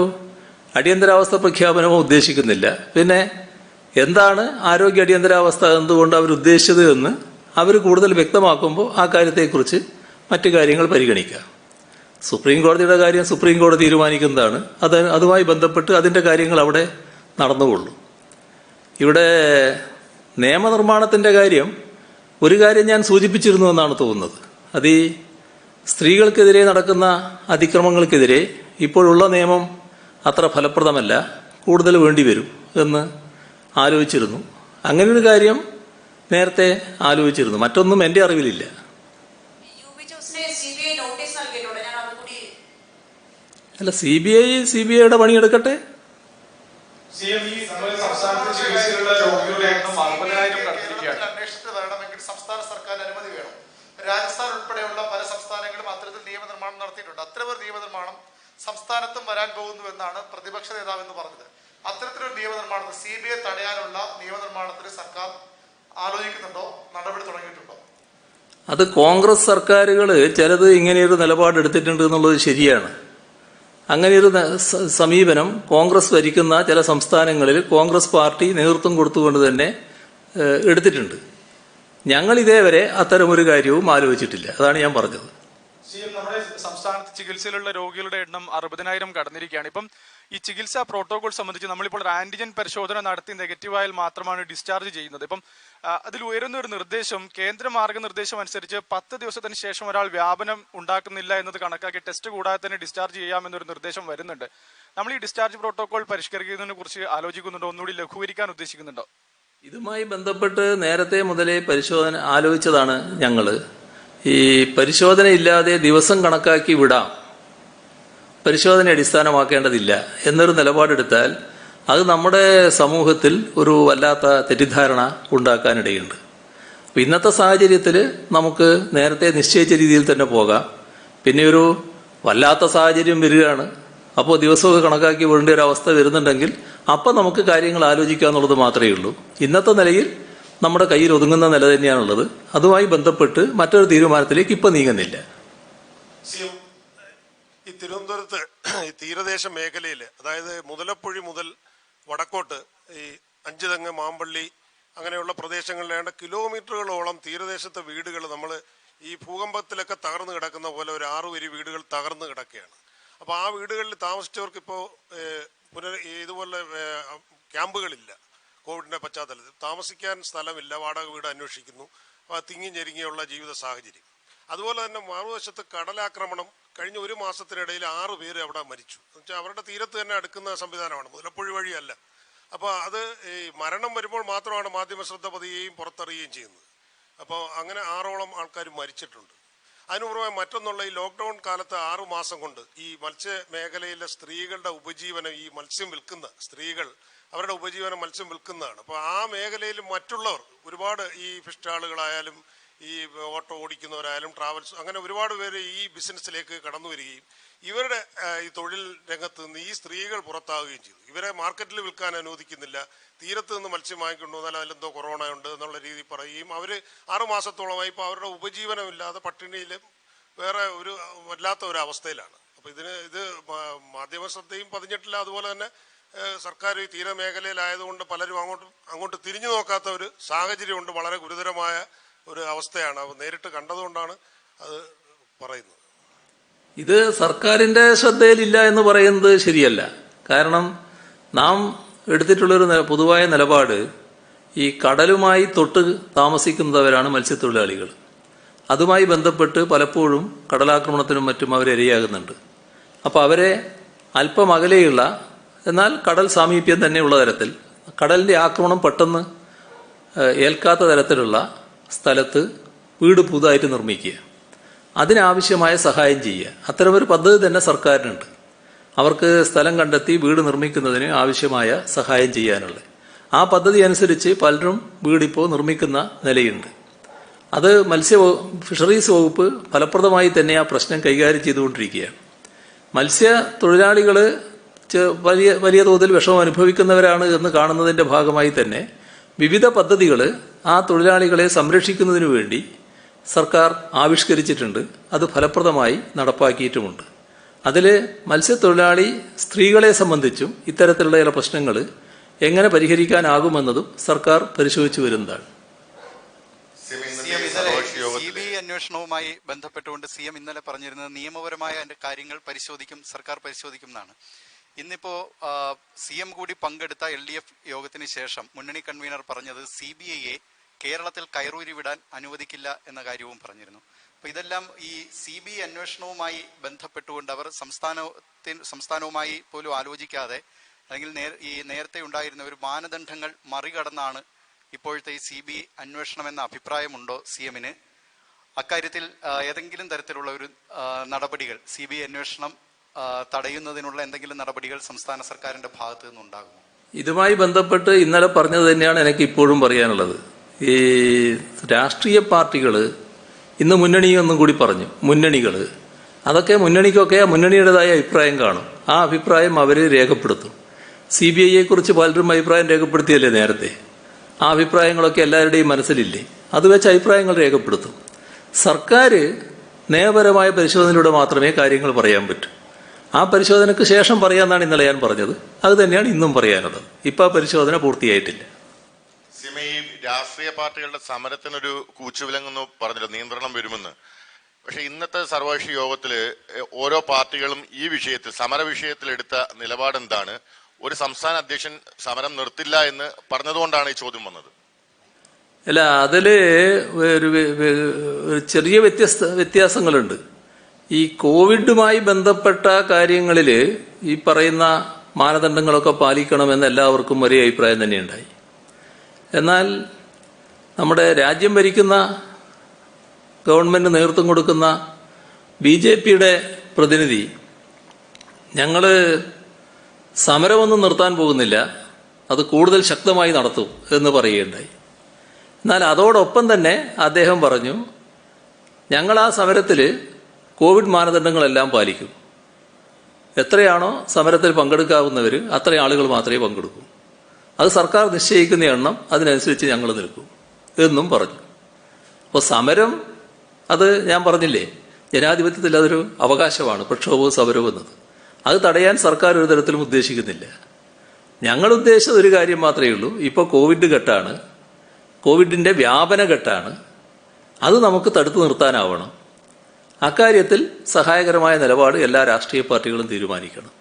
അടിയന്തരാവസ്ഥ പ്രഖ്യാപനമോ ഉദ്ദേശിക്കുന്നില്ല. പിന്നെ എന്താണ് ആരോഗ്യ അടിയന്തരാവസ്ഥ എന്തുകൊണ്ട് അവരുദ്ദേശിച്ചത് എന്ന് അവർ കൂടുതൽ വ്യക്തമാക്കുമ്പോൾ ആ കാര്യത്തെക്കുറിച്ച് മറ്റു കാര്യങ്ങൾ പരിഗണിക്കാം. സുപ്രീം കോടതിയുടെ കാര്യം സുപ്രീം കോടതി തീരുമാനിക്കുന്നതാണ്. അതുമായി ബന്ധപ്പെട്ട് അതിൻ്റെ കാര്യങ്ങൾ അവിടെ നടന്നുകൊള്ളും. ഇവിടെ നിയമനിർമ്മാണത്തിൻ്റെ കാര്യം ഒരു കാര്യം ഞാൻ സൂചിപ്പിച്ചിരുന്നു എന്നാണ് തോന്നുന്നത്. അത് ഈ സ്ത്രീകൾക്കെതിരെ നടക്കുന്ന അതിക്രമങ്ങൾക്കെതിരെ ഇപ്പോഴുള്ള നിയമം അത്ര ഫലപ്രദമല്ല, കൂടുതൽ വേണ്ടിവരും എന്ന് ആലോചിച്ചിരുന്നു. അങ്ങനെയൊരു കാര്യം നേരത്തെ ആലോചിച്ചിരുന്നു. മറ്റൊന്നും എൻ്റെ അറിവിലില്ല. അല്ല, CBIയുടെ പണിയെടുക്കട്ടെ. അന്വേഷണത്തിന് വരണമെങ്കിൽ സംസ്ഥാന സർക്കാർ അനുമതി വേണം. രാജസ്ഥാൻ ഉൾപ്പെടെയുള്ള പല സംസ്ഥാനങ്ങളും അത്തരത്തിൽ നിയമനിർമ്മാണം നടത്തിയിട്ടുണ്ട്. അത്തരമൊരു നിയമനിർമ്മാണം സംസ്ഥാനത്തും വരാൻ പോകുന്നുവെന്നാണ് പ്രതിപക്ഷ നേതാവ് എന്ന് പറഞ്ഞത്. അത്തരത്തിലൊരു നിയമനിർമ്മാണത്തിന് CBI തടയാനുള്ള നിയമനിർമ്മാണത്തിന് സർക്കാർ ആലോചിക്കുന്നുണ്ടോ? നടപടി തുടങ്ങിയിട്ടുണ്ടോ? അത് കോൺഗ്രസ് സർക്കാരുകൾ ചിലത് ഇങ്ങനെയൊരു നിലപാടെടുത്തിട്ടുണ്ട് എന്നുള്ളത് ശരിയാണ്. അങ്ങനെയൊരു സമീപനം കോൺഗ്രസ് ഭരിക്കുന്ന ചില സംസ്ഥാനങ്ങളിൽ കോൺഗ്രസ് പാർട്ടി നേതൃത്വം കൊടുത്തുകൊണ്ട് തന്നെ എടുത്തിട്ടുണ്ട്. ഞങ്ങൾ ഇതേവരെ അത്തരമൊരു കാര്യവും ആലോചിച്ചിട്ടില്ല. അതാണ് ഞാൻ പറഞ്ഞത്. നമ്മുടെ സംസ്ഥാനത്ത് ചികിത്സയിലുള്ള രോഗികളുടെ എണ്ണം 60,000 കടന്നിരിക്കുകയാണ്. ഇപ്പം ഈ ചികിത്സാ പ്രോട്ടോകോൾ സംബന്ധിച്ച് നമ്മളിപ്പോൾ ആന്റിജൻ പരിശോധന നടത്തി നെഗറ്റീവായാൽ മാത്രമാണ് ഡിസ്ചാർജ് ചെയ്യുന്നത്. ഇപ്പം അതിൽ ഉയരുന്ന ഒരു നിർദ്ദേശം, കേന്ദ്ര മാർഗനിർദ്ദേശം അനുസരിച്ച് 10 ദിവസത്തിന് ശേഷം ഒരാൾ വ്യാപനം ഉണ്ടാക്കുന്നില്ല എന്നത് കണക്കാക്കി ടെസ്റ്റ് കൂടാതെ തന്നെ ഡിസ്ചാർജ് ചെയ്യാമെന്നൊരു നിർദ്ദേശം വരുന്നുണ്ട്. നമ്മൾ ഈ ഡിസ്ചാർജ് പ്രോട്ടോകോൾ പരിഷ്കരിക്കുന്നതിനെ കുറിച്ച് ആലോചിക്കുന്നുണ്ടോ? ഒന്നുകൂടി ലഘൂകരിക്കാൻ ഉദ്ദേശിക്കുന്നുണ്ടോ? ഇതുമായി ബന്ധപ്പെട്ട് നേരത്തെ മുതലേ പരിശോധന ആലോചിച്ചതാണ് ഞങ്ങൾ. ഈ പരിശോധന ഇല്ലാതെ ദിവസം കണക്കാക്കി വിടാം, പരിശോധന അടിസ്ഥാനമാക്കേണ്ടതില്ല എന്നൊരു നിലപാടെടുത്താൽ അത് നമ്മുടെ സമൂഹത്തിൽ ഒരു വല്ലാത്ത തെറ്റിദ്ധാരണ ഉണ്ടാക്കാനിടയുണ്ട്. അപ്പം ഇന്നത്തെ സാഹചര്യത്തിൽ നമുക്ക് നേരത്തെ നിശ്ചയിച്ച രീതിയിൽ തന്നെ പോകാം. പിന്നെ ഒരു വല്ലാത്ത സാഹചര്യം വരികയാണ്, അപ്പോൾ ദിവസമൊക്കെ കണക്കാക്കി വിടേണ്ട ഒരു അവസ്ഥ വരുന്നുണ്ടെങ്കിൽ അപ്പം നമുക്ക് കാര്യങ്ങൾ ആലോചിക്കുക എന്നുള്ളത് മാത്രമേ ഉള്ളൂ. ഇന്നത്തെ നിലയിൽ നമ്മുടെ കയ്യിൽ ഒതുങ്ങുന്ന നില തന്നെയാണുള്ളത്. അതുമായി ബന്ധപ്പെട്ട് മറ്റൊരു തീരുമാനത്തിലേക്ക് ഇപ്പം നീങ്ങുന്നില്ല. ഈ തിരുവനന്തപുരത്ത് ഈ തീരദേശ മേഖലയിൽ, അതായത് മുതലപ്പുഴി മുതൽ വടക്കോട്ട് ഈ അഞ്ചുതെങ്ങ്, മാമ്പള്ളി അങ്ങനെയുള്ള പ്രദേശങ്ങളിലേണ്ട കിലോമീറ്ററുകളോളം തീരദേശത്തെ വീടുകൾ നമ്മൾ ഈ ഭൂകമ്പത്തിലൊക്കെ തകർന്നു കിടക്കുന്ന പോലെ ഒരു 6 വരി വീടുകൾ തകർന്നു കിടക്കുകയാണ്. അപ്പോൾ ആ വീടുകളിൽ താമസിച്ചവർക്ക് ഇപ്പോൾ ഇതുപോലെ ക്യാമ്പുകളില്ല. കോവിഡിന്റെ പശ്ചാത്തലത്തിൽ താമസിക്കാൻ സ്ഥലമില്ല, വാടക വീട് അന്വേഷിക്കുന്നു. തിങ്ങി ഞെരുങ്ങിയുള്ള ജീവിത സാഹചര്യം. അതുപോലെ തന്നെ മറുവശത്ത് കടലാക്രമണം. കഴിഞ്ഞ 1 മാസത്തിനിടയിൽ 6 പേര് അവിടെ മരിച്ചു. എന്നുവെച്ചാൽ അവരുടെ തീരത്ത് തന്നെ അടുക്കുന്ന സംവിധാനമാണ്, മുതലപ്പുഴി വഴിയല്ല. അപ്പോൾ അത് ഈ മരണം വരുമ്പോൾ മാത്രമാണ് മാധ്യമ ശ്രദ്ധ പതിയുകയും പുറത്തറിയുകയും ചെയ്യുന്നത്. അപ്പോൾ അങ്ങനെ 6ഓളം ആൾക്കാർ മരിച്ചിട്ടുണ്ട്. അതിനു പുറമെ മറ്റൊന്നുള്ള ഈ ലോക്ക്ഡൌൺ കാലത്ത് 6 മാസം കൊണ്ട് ഈ മത്സ്യ മേഖലയിലെ സ്ത്രീകളുടെ ഉപജീവനം, ഈ മത്സ്യം വിൽക്കുന്ന സ്ത്രീകൾ അവരുടെ ഉപജീവനം മത്സ്യം വിൽക്കുന്നതാണ്. അപ്പോൾ ആ മേഖലയിൽ മറ്റുള്ളവർ ഒരുപാട് ഈ ഫിഷ് സ്റ്റാളുകളായാലും ഈ ഓട്ടോ ഓടിക്കുന്നവരായാലും ട്രാവൽസ് അങ്ങനെ ഒരുപാട് പേര് ഈ ബിസിനസ്സിലേക്ക് കടന്നു വരികയും ഇവരുടെ ഈ തൊഴിൽ രംഗത്ത് നിന്ന് ഈ സ്ത്രീകൾ പുറത്താവുകയും ചെയ്തു. ഇവരെ മാർക്കറ്റിൽ വിൽക്കാൻ അനുവദിക്കുന്നില്ല. തീരത്ത് നിന്ന് മത്സ്യം വാങ്ങിക്കൊണ്ടു വന്നാൽ അതിലെന്തോ കൊറോണ ഉണ്ട് എന്നുള്ള രീതി പറയുകയും അവർ 6 മാസത്തോളമായി ഇപ്പോൾ അവരുടെ ഉപജീവനമില്ലാതെ പട്ടിണിയിലും വേറെ ഒരു വല്ലാത്ത ഒരു അവസ്ഥയിലാണ്. അപ്പോൾ ഇത് മാധ്യമ ശ്രദ്ധയും പതിഞ്ഞിട്ടില്ല. അതുപോലെ തന്നെ സർക്കാർ ഈ തീരമേഖലയിലായതുകൊണ്ട് പലരും അങ്ങോട്ട് തിരിഞ്ഞു നോക്കാത്ത ഒരു സാഹചര്യമുണ്ട്. വളരെ ഗുരുതരമായ ഒരു അവസ്ഥയാണ്. അത് നേരിട്ട് കണ്ടതുകൊണ്ടാണ് അത് പറയുന്നത്. ഇത് സർക്കാരിൻ്റെ ശ്രദ്ധയിലില്ല എന്ന് പറയുന്നത് ശരിയല്ല. കാരണം നാം എടുത്തിട്ടുള്ളൊരു പൊതുവായ നിലപാട് ഈ കടലുമായി തൊട്ട് താമസിക്കുന്നവരാണ് മത്സ്യത്തൊഴിലാളികൾ. അതുമായി ബന്ധപ്പെട്ട് പലപ്പോഴും കടലാക്രമണത്തിനും മറ്റും അവരിരയാകുന്നുണ്ട്. അപ്പോൾ അവരെ അല്പം അകലെയുള്ള എന്നാൽ കടൽ സാമീപ്യം തന്നെയുള്ള തരത്തിൽ കടലിൻ്റെ ആക്രമണം പെട്ടെന്ന് ഏൽക്കാത്ത തരത്തിലുള്ള സ്ഥലത്ത് വീട് പുതുതായിട്ട് നിർമ്മിക്കുക, അതിനാവശ്യമായ സഹായം ചെയ്യുക. അത്തരമൊരു പദ്ധതി തന്നെ സർക്കാരിനുണ്ട്. അവർക്ക് സ്ഥലം കണ്ടെത്തി വീട് നിർമ്മിക്കുന്നതിന് ആവശ്യമായ സഹായം ചെയ്യാനുള്ളത്. ആ പദ്ധതി അനുസരിച്ച് പലരും വീടിപ്പോൾ നിർമ്മിക്കുന്ന നിലയുണ്ട്. അത് ഫിഷറീസ് വകുപ്പ് ഫലപ്രദമായി തന്നെ ആ പ്രശ്നം കൈകാര്യം ചെയ്തുകൊണ്ടിരിക്കുകയാണ്. മത്സ്യത്തൊഴിലാളികൾ വലിയ വലിയ തോതിൽ വിഷമം അനുഭവിക്കുന്നവരാണ് എന്ന് കാണുന്നതിൻ്റെ ഭാഗമായി തന്നെ വിവിധ പദ്ധതികൾ ആ തൊഴിലാളികളെ സംരക്ഷിക്കുന്നതിനു വേണ്ടി സർക്കാർ ആവിഷ്കരിച്ചിട്ടുണ്ട്. അത് ഫലപ്രദമായി നടപ്പാക്കിയിട്ടുമുണ്ട്. അതിൽ മത്സ്യത്തൊഴിലാളി സ്ത്രീകളെ സംബന്ധിച്ചും ഇത്തരത്തിലുള്ള ചില പ്രശ്നങ്ങൾ എങ്ങനെ പരിഹരിക്കാനാകുമെന്നതും സർക്കാർ പരിശോധിച്ചു വരുന്നതാണ്. CBI അന്വേഷണവുമായി ബന്ധപ്പെട്ടുകൊണ്ട് CM ഇന്നലെ പറഞ്ഞിരുന്നത് നിയമപരമായ കാര്യങ്ങൾ സർക്കാർ പരിശോധിക്കും എന്നാണ്. ഇന്നിപ്പോ CM കൂടി പങ്കെടുത്ത LDF യോഗത്തിന് ശേഷം മുന്നണി കൺവീനർ പറഞ്ഞത് CBIയെ കേരളത്തിൽ കയറൂരി വിടാൻ അനുവദിക്കില്ല എന്ന കാര്യവും പറഞ്ഞിരുന്നു. അപ്പൊ ഇതെല്ലാം ഈ CBI അന്വേഷണവുമായി ബന്ധപ്പെട്ടുകൊണ്ട് അവർ സംസ്ഥാനവുമായി പോലും ആലോചിക്കാതെ അല്ലെങ്കിൽ ഈ നേരത്തെ ഉണ്ടായിരുന്ന ഒരു മാനദണ്ഡങ്ങൾ മറികടന്നാണ് ഇപ്പോഴത്തെ ഈ CBI അന്വേഷണം എന്ന അഭിപ്രായമുണ്ടോ CMന്? അക്കാര്യത്തിൽ ഏതെങ്കിലും തരത്തിലുള്ള ഒരു നടപടികൾ CBI അന്വേഷണം തടയുന്നതിനുള്ള എന്തെങ്കിലും നടപടികൾ സംസ്ഥാന സർക്കാരിന്റെ ഭാഗത്തു നിന്നുണ്ടാകുമോ? ഇതുമായി ബന്ധപ്പെട്ട് ഇന്നലെ പറഞ്ഞത് തന്നെയാണ് എനിക്ക് ഇപ്പോഴും പറയാനുള്ളത്. ഈ രാഷ്ട്രീയ പാർട്ടികൾ ഇന്ന് മുന്നണിയൊന്നും കൂടി പറഞ്ഞു. മുന്നണികൾ അതൊക്കെ മുന്നണിയുടേതായ അഭിപ്രായം കാണും. ആ അഭിപ്രായം അവർ രേഖപ്പെടുത്തും. CBIയെ കുറിച്ച് പലരും അഭിപ്രായം രേഖപ്പെടുത്തിയല്ലേ നേരത്തെ. ആ അഭിപ്രായങ്ങളൊക്കെ എല്ലാവരുടെയും മനസ്സിലില്ലേ? അത് വെച്ച് അഭിപ്രായങ്ങൾ രേഖപ്പെടുത്തും. സർക്കാർ നിയമപരമായ പരിശോധനയിലൂടെ മാത്രമേ കാര്യങ്ങൾ പറയാൻ പറ്റൂ. ആ പരിശോധനയ്ക്ക് ശേഷം പറയാമെന്നാണ് ഇന്നലെ ഞാൻ പറഞ്ഞത്. അത് തന്നെയാണ് ഇന്നും പറയാനുള്ളത്. ഇപ്പം ആ പരിശോധന പൂർത്തിയായിട്ടില്ല. ഈ രാഷ്ട്രീയ പാർട്ടികളുടെ സമരത്തിനൊരു കൂച്ചുവിലങ്ങെന്ന് പറഞ്ഞല്ലോ, നിയന്ത്രണം വരുമെന്ന്. പക്ഷെ ഇന്നത്തെ സർവകക്ഷി യോഗത്തിൽ ഓരോ പാർട്ടികളും ഈ വിഷയത്തിൽ സമര വിഷയത്തിൽ എടുത്ത നിലപാട് എന്താണ്? ഒരു സംസ്ഥാന അധ്യക്ഷൻ സമരം നിർത്തില്ല എന്ന് പറഞ്ഞതുകൊണ്ടാണ് ഈ ചോദ്യം വന്നത്. അല്ല, അതില് ഒരു ചെറിയ വ്യത്യാസങ്ങളുണ്ട്. ഈ കോവിഡുമായി ബന്ധപ്പെട്ട കാര്യങ്ങളിൽ ഈ പറയുന്ന മാനദണ്ഡങ്ങളൊക്കെ പാലിക്കണമെന്ന് എല്ലാവർക്കും ഒരേ അഭിപ്രായം തന്നെയുണ്ടായി. എന്നാൽ നമ്മുടെ രാജ്യം ഭരിക്കുന്ന ഗവൺമെന്റ് നേതൃത്വം കൊടുക്കുന്ന BJPയുടെ പ്രതിനിധി ഞങ്ങൾ സമരമൊന്നും നിർത്താൻ പോകുന്നില്ല, അത് കൂടുതൽ ശക്തമായി നടത്തും എന്ന് പറയുകയുണ്ടായി. എന്നാൽ അതോടൊപ്പം തന്നെ അദ്ദേഹം പറഞ്ഞു, ഞങ്ങൾ ആ സമരത്തിൽ കോവിഡ് മാനദണ്ഡങ്ങളെല്ലാം പാലിക്കും. എത്രയാണോ സമരത്തിൽ പങ്കെടുക്കാവുന്നവർ അത്ര ആളുകൾ മാത്രമേ പങ്കെടുക്കൂ. അത് സർക്കാർ നിശ്ചയിക്കുന്ന എണ്ണം, അതിനനുസരിച്ച് ഞങ്ങൾ നിൽക്കും എന്നും പറഞ്ഞു. അപ്പോൾ സമരം, അത് ഞാൻ പറഞ്ഞില്ലേ, ജനാധിപത്യത്തിൽ അതൊരു അവകാശമാണ്, പ്രക്ഷോഭവും സമരവും എന്നത്. അത് തടയാൻ സർക്കാർ ഒരു തരത്തിലും ഉദ്ദേശിക്കുന്നില്ല. ഞങ്ങൾ ഉദ്ദേശിച്ചത് ഒരു കാര്യം മാത്രമേ ഉള്ളൂ. ഇപ്പോൾ കോവിഡ് ഘട്ടമാണ്, കോവിഡിന്റെ വ്യാപന ഘട്ടമാണ്. അത് നമുക്ക് തടുത്തു നിർത്താനാവണം. അക്കാര്യത്തിൽ സഹായകരമായ നിലപാട് എല്ലാ രാഷ്ട്രീയ പാർട്ടികളും തീരുമാനിക്കണം.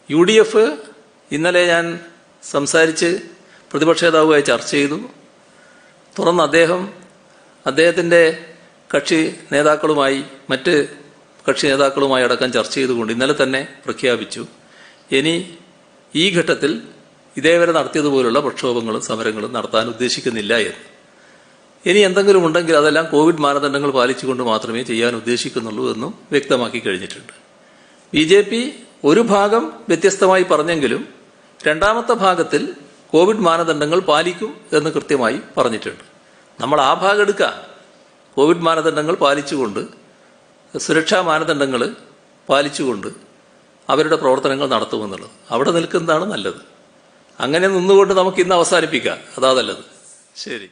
UDF ഇന്നലെ ഞാൻ സംസാരിച്ച് പ്രതിപക്ഷ നേതാവുമായി ചർച്ച ചെയ്തു. തുടർന്ന് അദ്ദേഹത്തിൻ്റെ കക്ഷി നേതാക്കളുമായി, മറ്റ് കക്ഷി നേതാക്കളുമായി അടക്കം ചർച്ച ചെയ്തുകൊണ്ട് ഇന്നലെ തന്നെ പ്രഖ്യാപിച്ചു, ഇനി ഈ ഘട്ടത്തിൽ ഇതേവരെ നടത്തിയതുപോലുള്ള പ്രക്ഷോഭങ്ങളും സമരങ്ങളും നടത്താൻ ഉദ്ദേശിക്കുന്നില്ല എന്ന്. ഇനി എന്തെങ്കിലും ഉണ്ടെങ്കിൽ അതെല്ലാം കോവിഡ് മാനദണ്ഡങ്ങൾ പാലിച്ചുകൊണ്ട് മാത്രമേ ചെയ്യാൻ ഉദ്ദേശിക്കുന്നുള്ളൂ എന്നും വ്യക്തമാക്കി കഴിഞ്ഞിട്ടുണ്ട്. BJP ഒരു ഭാഗം വ്യത്യസ്തമായി പറഞ്ഞെങ്കിലും രണ്ടാമത്തെ ഭാഗത്തിൽ കോവിഡ് മാനദണ്ഡങ്ങൾ പാലിക്കും എന്ന് കൃത്യമായി പറഞ്ഞിട്ടുണ്ട്. നമ്മൾ ആ ഭാഗം എടുക്കാം. കോവിഡ് മാനദണ്ഡങ്ങൾ പാലിച്ചുകൊണ്ട്, സുരക്ഷാ മാനദണ്ഡങ്ങൾ പാലിച്ചുകൊണ്ട് അവരുടെ പ്രവർത്തനങ്ങൾ നടത്തുമെന്നുള്ളത് അവിടെ നിൽക്കുന്നതാണ് നല്ലത്. അങ്ങനെ നിന്നുകൊണ്ട് നമുക്ക് ഇന്ന് അവസാനിപ്പിക്കാം. അതാ നല്ലത്. ശരി.